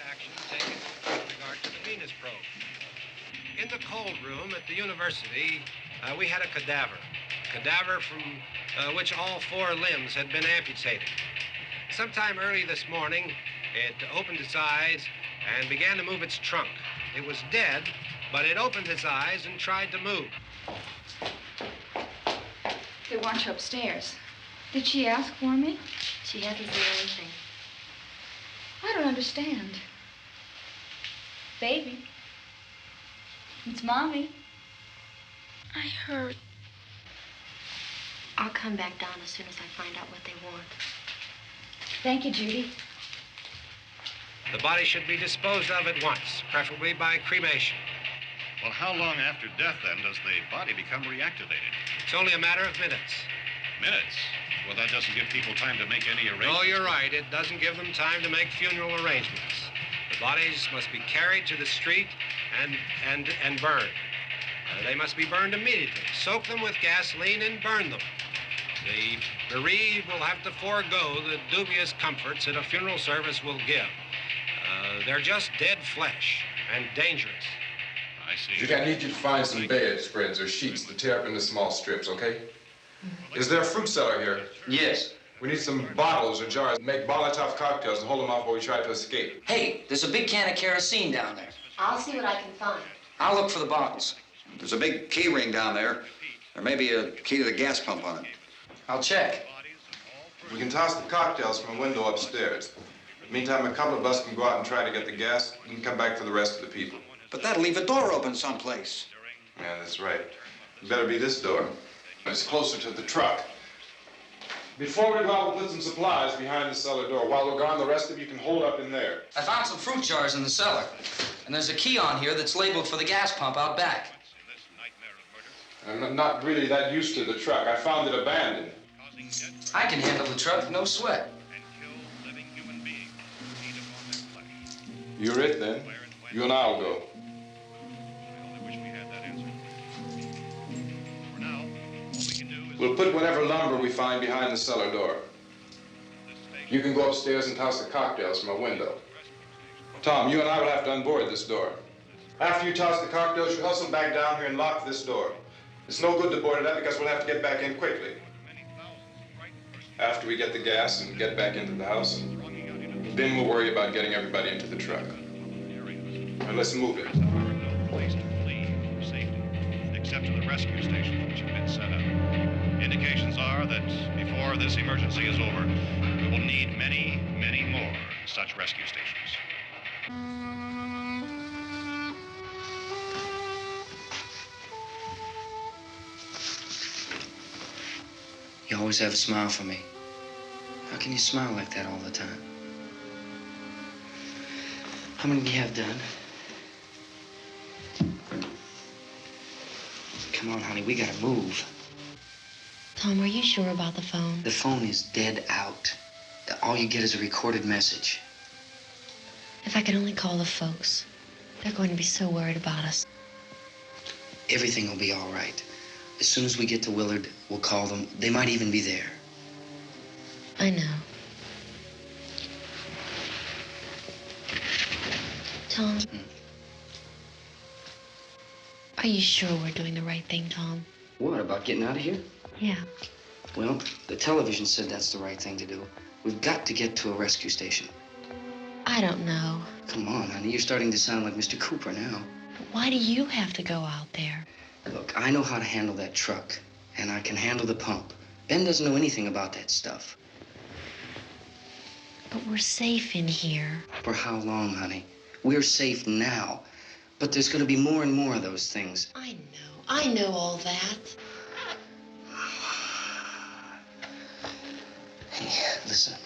Action taken with regard to the Venus probe. In the cold room at the university, we had a cadaver from which all 4 limbs had been amputated. Sometime early this morning, it opened its eyes and began to move its trunk. It was dead, but it opened its eyes and tried to move. They want you upstairs. Did she ask for me? She hasn't said anything. I don't understand. Baby. It's Mommy. I heard. I'll come back down as soon as I find out what they want. Thank you, Judy. The body should be disposed of at once, preferably by cremation. well, how long after death, then, does the body become reactivated? It's only a matter of minutes. Minutes? Well, that doesn't give people time to make any arrangements. No, you're right. It doesn't give them time to make funeral arrangements. The bodies must be carried to the street and burned. They must be burned immediately. Soak them with gasoline and burn them. The bereaved will have to forego the dubious comforts that a funeral service will give. They're just dead flesh and dangerous. I see. Judy, I need you to find some bedspreads or sheets to tear up into small strips, okay? Is there a fruit cellar here? Yes. We need some bottles or jars. Make Molotov cocktails and hold them off while we try to escape. Hey, there's a big can of kerosene down there. I'll see what I can find. I'll look for the bottles. There's a big key ring down there. There may be a key to the gas pump on it. I'll check. We can toss the cocktails from a window upstairs. Meantime, a couple of us can go out and try to get the gas and come back for the rest of the people. But that'll leave a door open someplace. Yeah, that's right. It better be this door. It's closer to the truck. Before we go out, we'll put some supplies behind the cellar door. While we're gone, the rest of you can hold up in there. I found some fruit jars in the cellar. And there's a key on here that's labeled for the gas pump out back. I'm not really that used to the truck. I found it abandoned. I can handle the truck, no sweat. You're it, then. You and I'll go. We'll put whatever lumber we find behind the cellar door. You can go upstairs and toss the cocktails from a window. Tom, you and I will have to unboard this door. After you toss the cocktails, you hustle back down here and lock this door. It's no good to board it up because we'll have to get back in quickly. After we get the gas and get back into the house, then we'll worry about getting everybody into the truck. Now let's move it. step to the rescue stations which have been set up. Indications are that before this emergency is over, we will need many, many more such rescue stations. You always have a smile for me. How can you smile like that all the time? How many do you have done? Come on, honey, we gotta move. Tom, are you sure about the phone? The phone is dead out. All you get is a recorded message. If I could only call the folks. They're going to be so worried about us. Everything will be all right. As soon as we get to Willard, we'll call them. They might even be there. I know. Tom, are you sure we're doing the right thing, Tom? What, about getting out of here? Yeah. Well, the television said that's the right thing to do. We've got to get to a rescue station. I don't know. Come on, honey, you're starting to sound like Mr. Cooper now. But why do you have to go out there? Look, I know how to handle that truck, and I can handle the pump. Ben doesn't know anything about that stuff. But we're safe in here. For how long, honey? We're safe now. But there's going to be more and more of those things. I know all that. Hey, listen.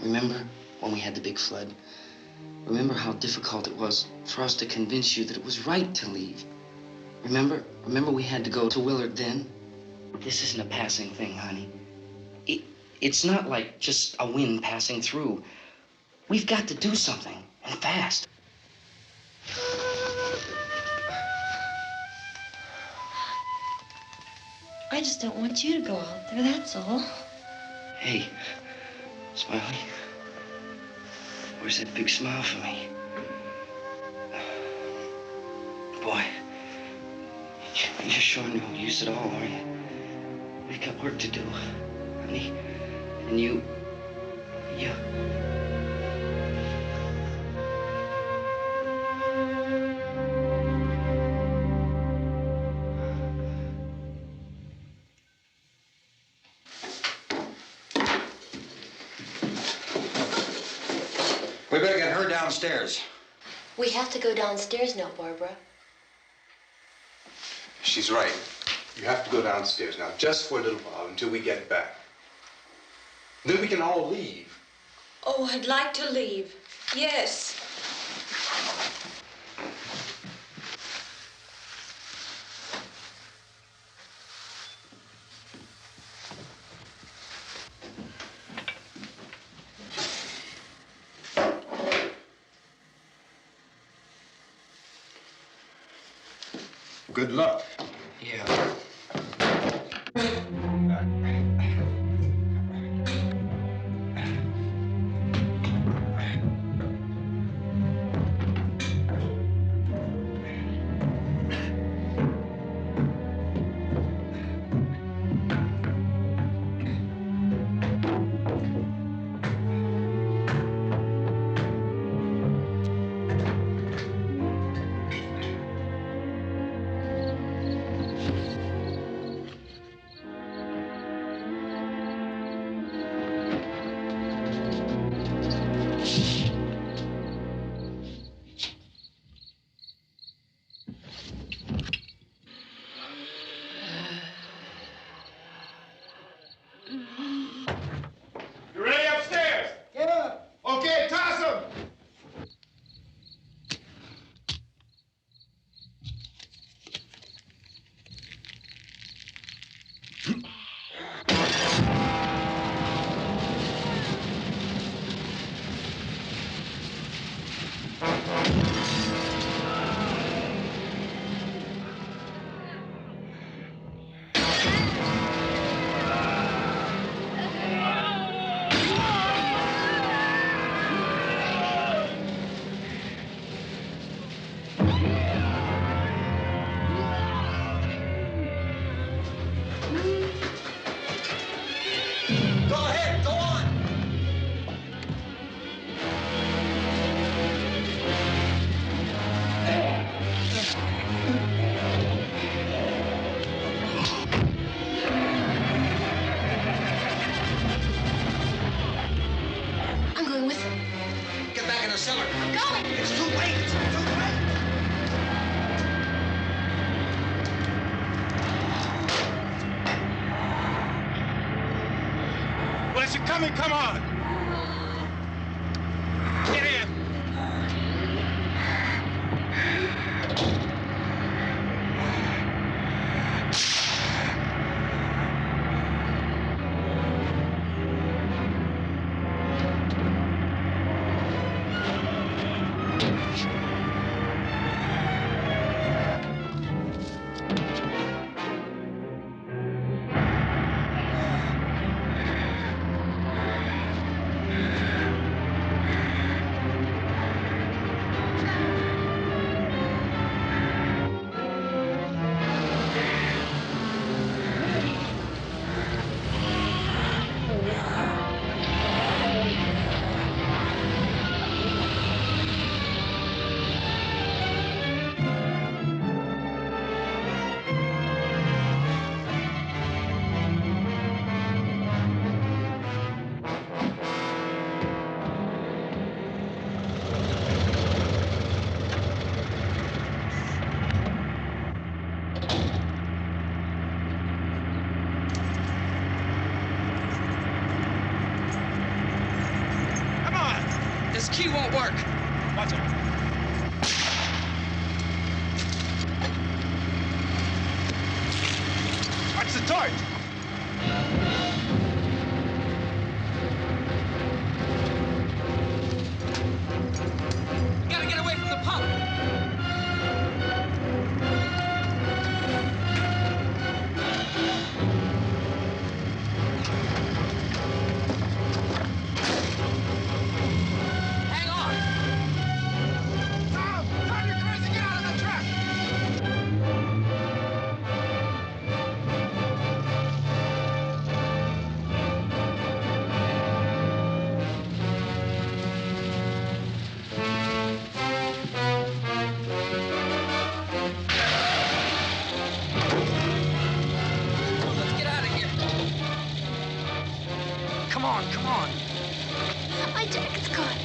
Remember when we had the big flood? Remember how difficult it was for us to convince you that it was right to leave? Remember we had to go to Willard then? This isn't a passing thing, honey. It's not like just a wind passing through. We've got to do something, and fast. I just don't want you to go out there, that's all. Hey, Smiley, where's that big smile for me? Boy, you're sure no use at all, are you? We've got work to do, honey. And you... We better get her downstairs. We have to go downstairs now, Barbara. She's right. You have to go downstairs now, just for a little while, until we get back. Then we can all leave. Oh, I'd like to leave. Yes. Good luck. Yeah. coming, come on! Get in! This key won't work. Watch it. Watch the torch. We gotta get away from the pump. Come on. My jacket's caught.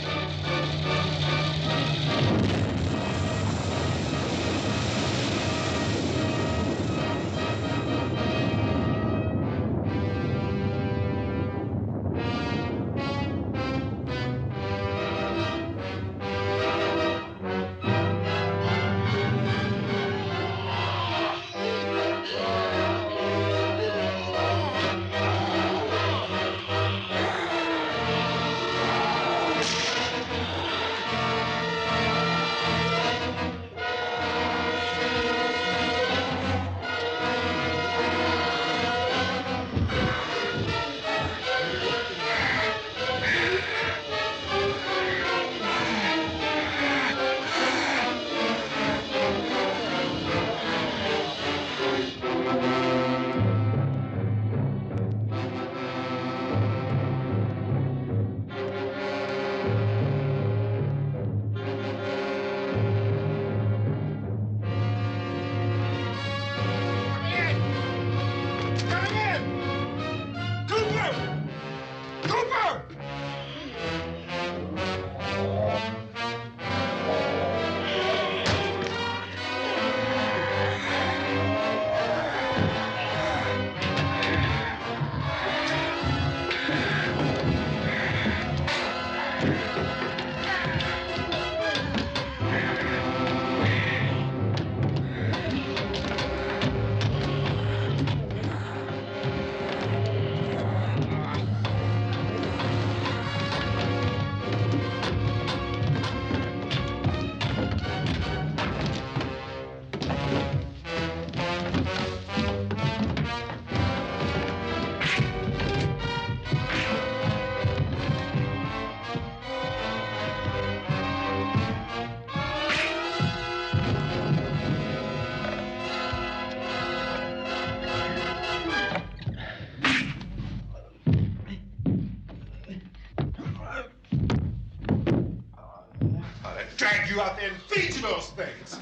Drag you out there and feed you those things.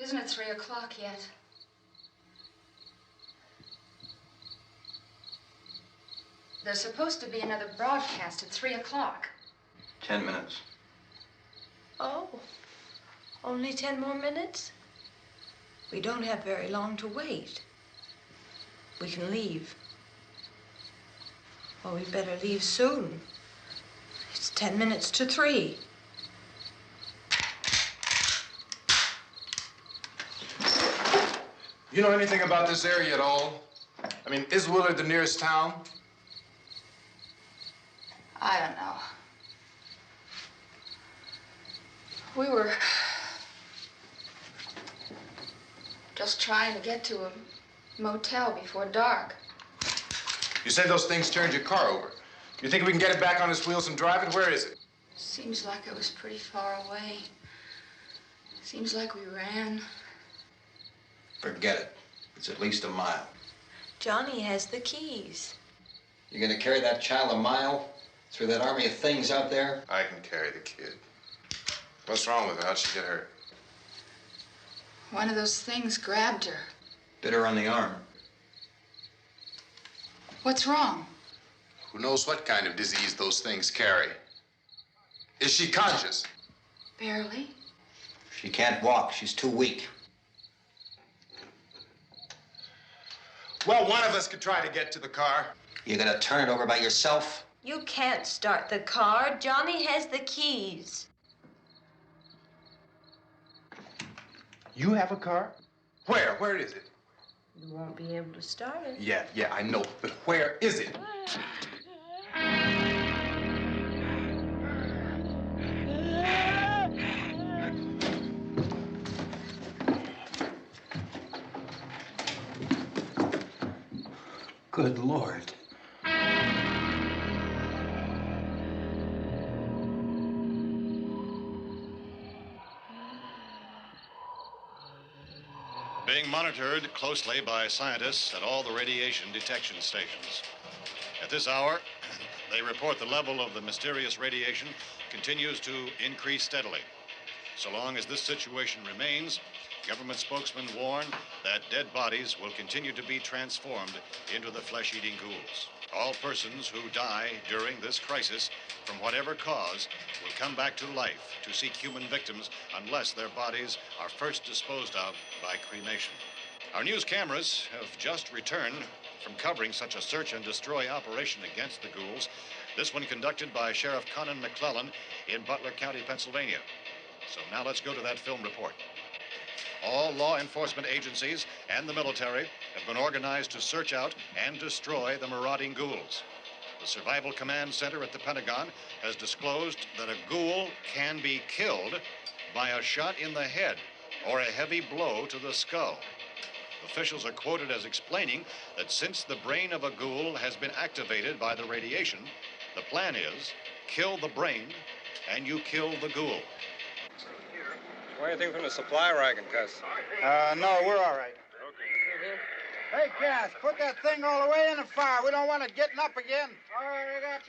Isn't it 3 o'clock yet? There's supposed to be another broadcast at 3 o'clock. 10 minutes. Oh, only 10 more minutes? We don't have very long to wait. We can leave. Well, we better leave soon. It's 10 minutes to 3. You know anything about this area at all? I mean, is Willard the nearest town? I don't know. We were just trying to get to a motel before dark. You said those things turned your car over. You think we can get it back on its wheels and drive it? Where is it? Seems like it was pretty far away. Seems like we ran. Forget it. It's at least a mile. Johnny has the keys. You gonna carry that child a mile through that army of things out there? I can carry the kid. What's wrong with her? How'd she get hurt? One of those things grabbed her. Bit her on the arm. What's wrong? Who knows what kind of disease those things carry? Is she conscious? Barely. She can't walk. She's too weak. Well, one of us could try to get to the car. You gonna turn it over by yourself? You can't start the car. Johnny has the keys. You have a car? Where? Where is it? You won't be able to start it. Yeah, I know. But where is it? Good Lord. Being monitored closely by scientists at all the radiation detection stations. At this hour, they report the level of the mysterious radiation continues to increase steadily. So long as this situation remains, government spokesmen warn that dead bodies will continue to be transformed into the flesh-eating ghouls. All persons who die during this crisis, from whatever cause, will come back to life to seek human victims unless their bodies are first disposed of by cremation. Our news cameras have just returned from covering such a search and destroy operation against the ghouls, this one conducted by Sheriff Conan McClellan in Butler County, Pennsylvania. So now let's go to that film report. All law enforcement agencies and the military have been organized to search out and destroy the marauding ghouls. The Survival Command Center at the Pentagon has disclosed that a ghoul can be killed by a shot in the head or a heavy blow to the skull. Officials are quoted as explaining that since the brain of a ghoul has been activated by the radiation, the plan is kill the brain and you kill the ghoul. Anything from the supply wagon, Cuss? No, we're all right. Hey, Cass, put that thing all the way in the fire. We don't want it getting up again. All right, I got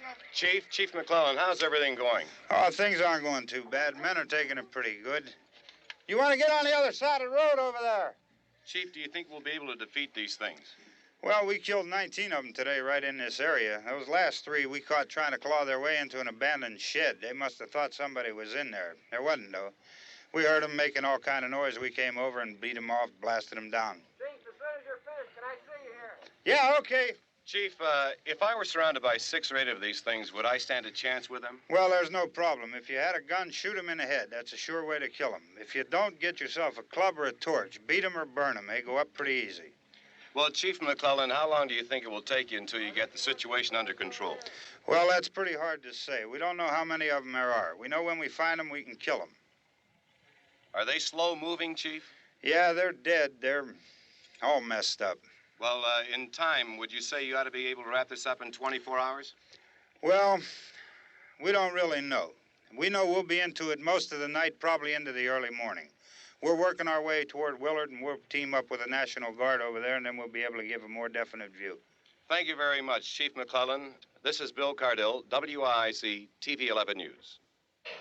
you. Chief McClellan, how's everything going? Oh, things aren't going too bad. Men are taking it pretty good. You want to get on the other side of the road over there? Chief, do you think we'll be able to defeat these things? Well, we killed 19 of them today right in this area. Those last 3 we caught trying to claw their way into an abandoned shed. They must have thought somebody was in there. There wasn't, though. We heard them making all kind of noise. We came over and beat them off, blasted them down. Chief, as soon as you're finished, can I see you here? Yeah, okay. Chief, if I were surrounded by 6 or 8 of these things, would I stand a chance with them? Well, there's no problem. If you had a gun, shoot them in the head. That's a sure way to kill them. If you don't, get yourself a club or a torch. Beat them or burn them. They go up pretty easy. Well, Chief McClellan, how long do you think it will take you until you get the situation under control? Well, that's pretty hard to say. We don't know how many of them there are. We know when we find them, we can kill them. Are they slow-moving, Chief? Yeah, they're dead. They're all messed up. Well, in time, would you say you ought to be able to wrap this up in 24 hours? Well, we don't really know. We know we'll be into it most of the night, probably into the early morning. We're working our way toward Willard, and we'll team up with the National Guard over there, and then we'll be able to give a more definite view. Thank you very much, Chief McClellan. This is Bill Cardill, WIC TV 11 News.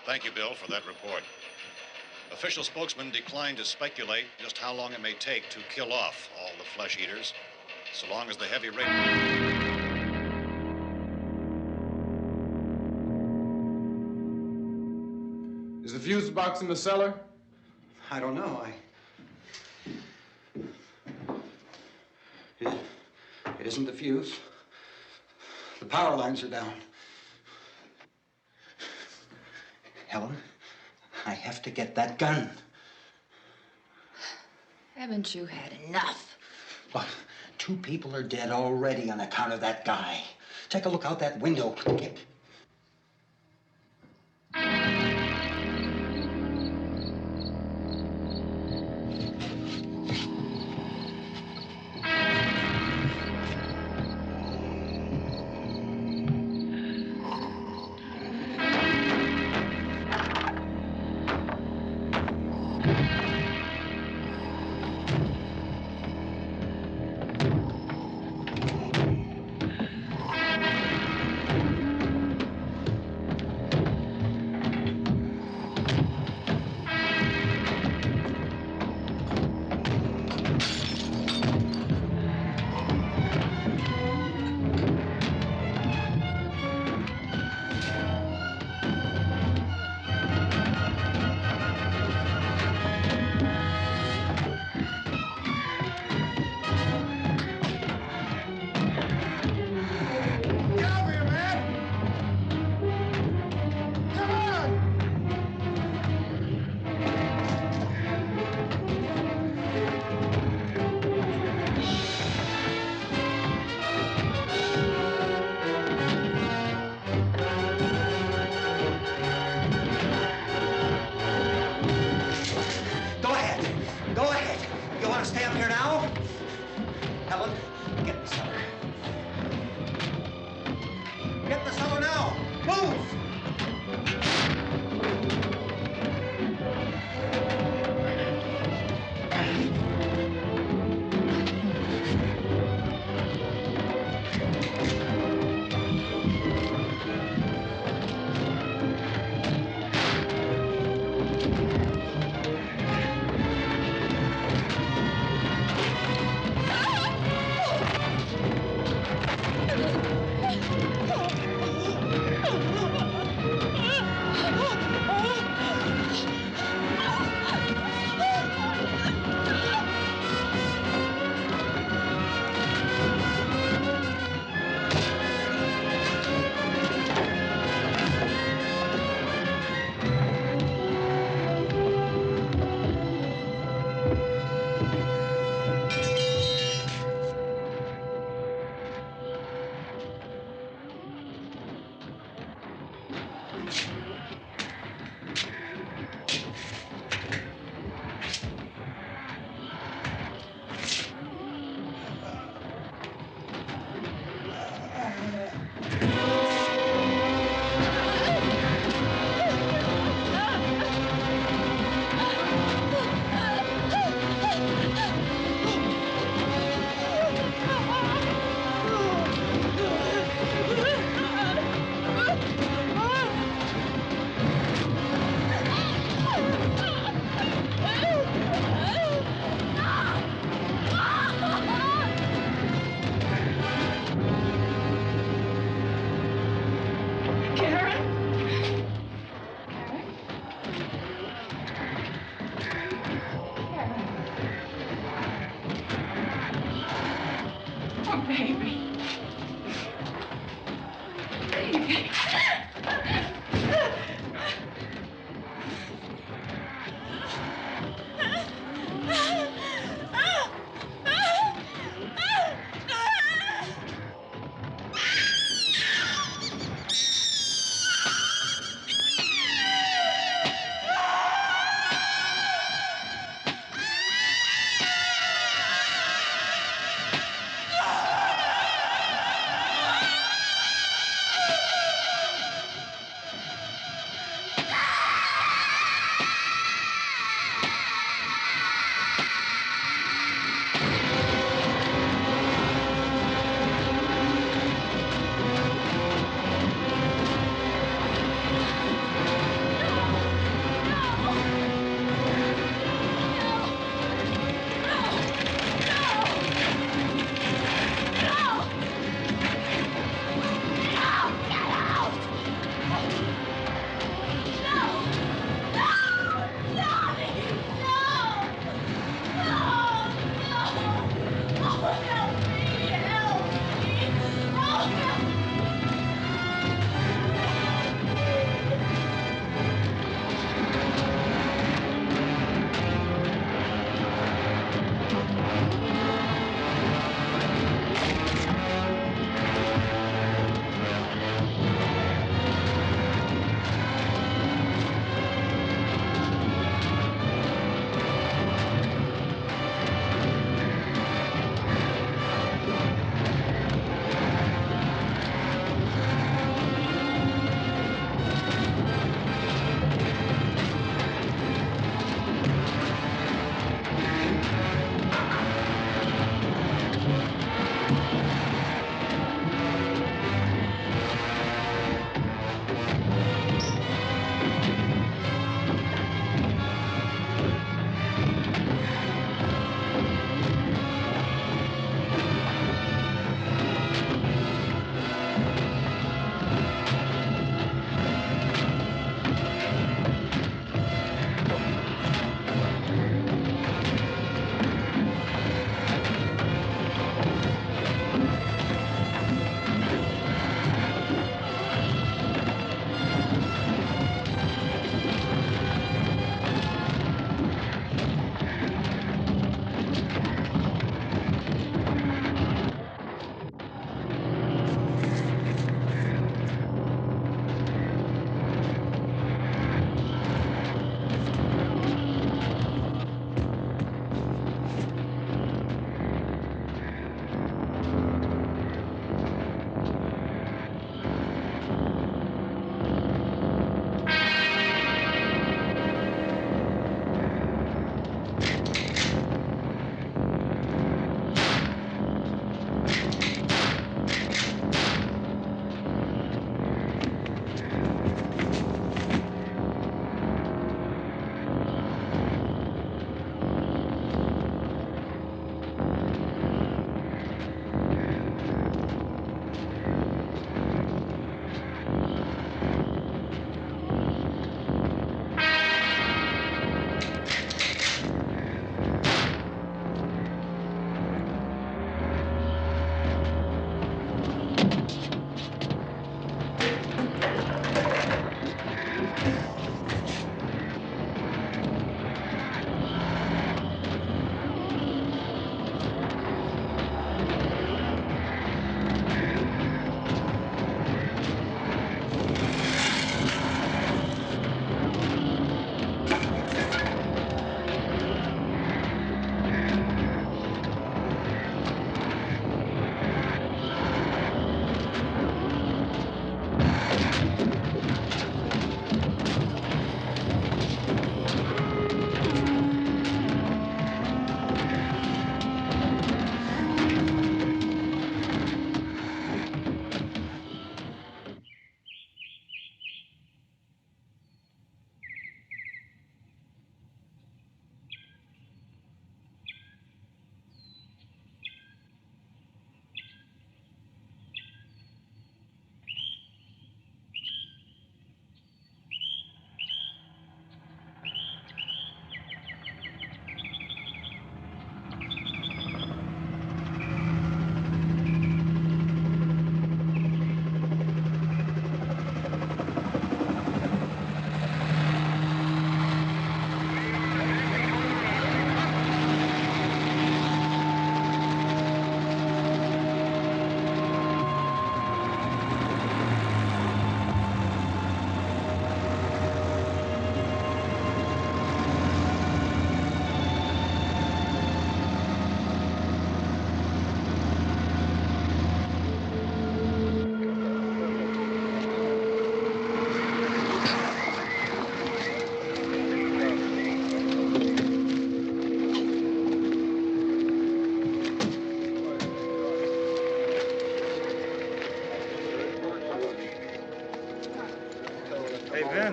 Thank you, Bill, for that report. Official spokesman declined to speculate just how long it may take to kill off all the flesh eaters, so long as the heavy rain... Is the fuse box in the cellar? I don't know. It isn't the fuse. The power lines are down. Helen, I have to get that gun. Haven't you had enough? Look, 2 people are dead already on account of that guy. Take a look out that window. Get...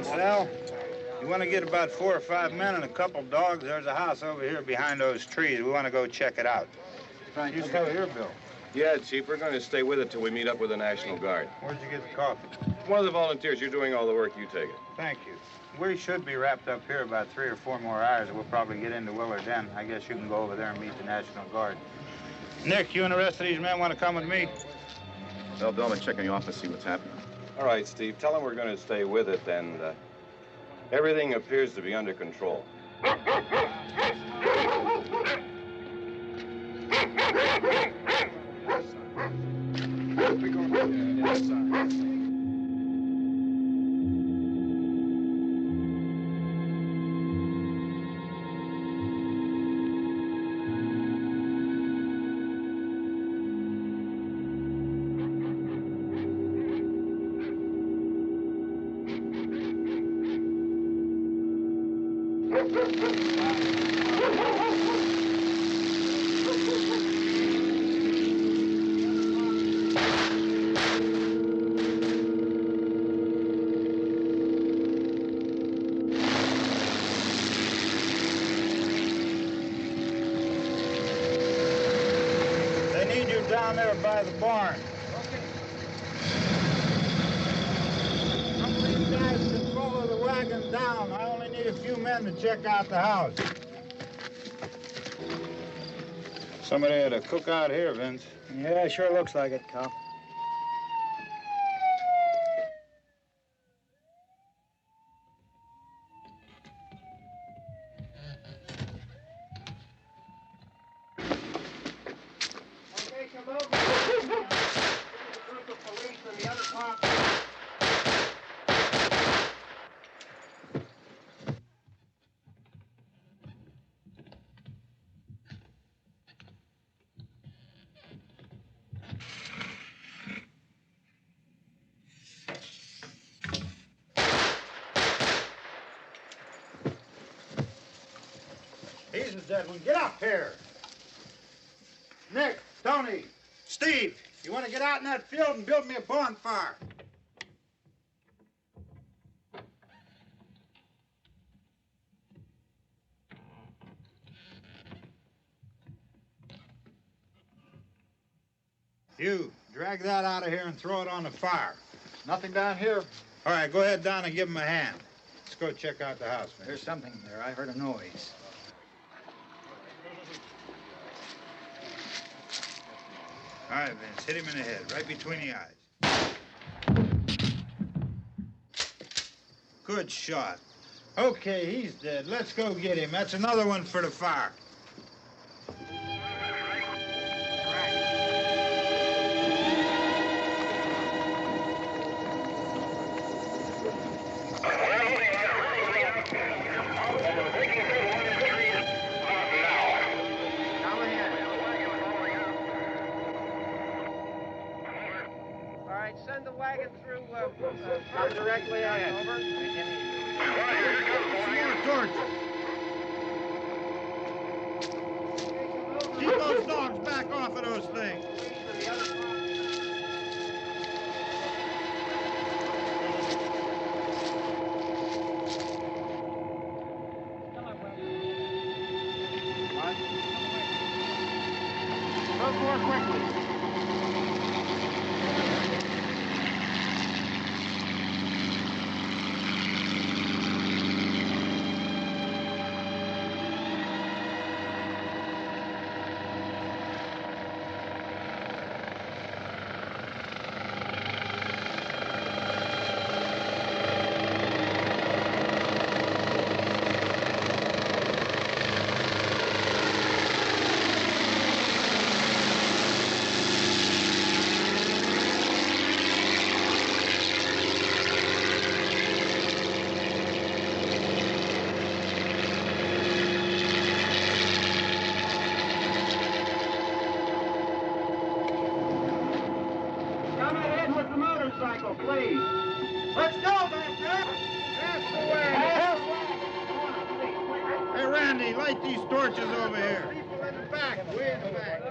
Sal, you want to get about 4 or 5 men and a couple dogs? There's a house over here behind those trees. We want to go check it out. You stay here, Bill. Yeah, Chief, we're going to stay with it till we meet up with the National Guard. Where'd you get the coffee? One of the volunteers. You're doing all the work. You take it. Thank you. We should be wrapped up here about 3 or 4 more hours. We'll probably get into Willard then. I guess you can go over there and meet the National Guard. Nick, you and the rest of these men want to come with me? Well, Bill, I'm going to check in the office, see what's happening. All right, Steve. Tell them we're going to stay with it, and everything appears to be under control. Down there by the barn. Some of these guys can follow the wagon down. I only need a few men to check out the house. Somebody had a cookout here, Vince. Yeah, sure looks like it, Karl. He's a dead one. Get up here. Nick, Tony, Steve, you want to get out in that field and build me a bonfire? You, drag that out of here and throw it on the fire. Nothing down here. All right, go ahead down and give him a hand. Let's go check out the house, man. There's something there. I heard a noise. All right, Vince, hit him in the head, right between the eyes. Good shot. Okay, he's dead. Let's go get him. That's another one for the fire. Send the wagon through directly out. Over. More torches. Keep those dogs back off of those things. Go more quickly. Please. Let's go back there. That's the way. Hey, Randy, light these torches over here. People in the back, way in the back.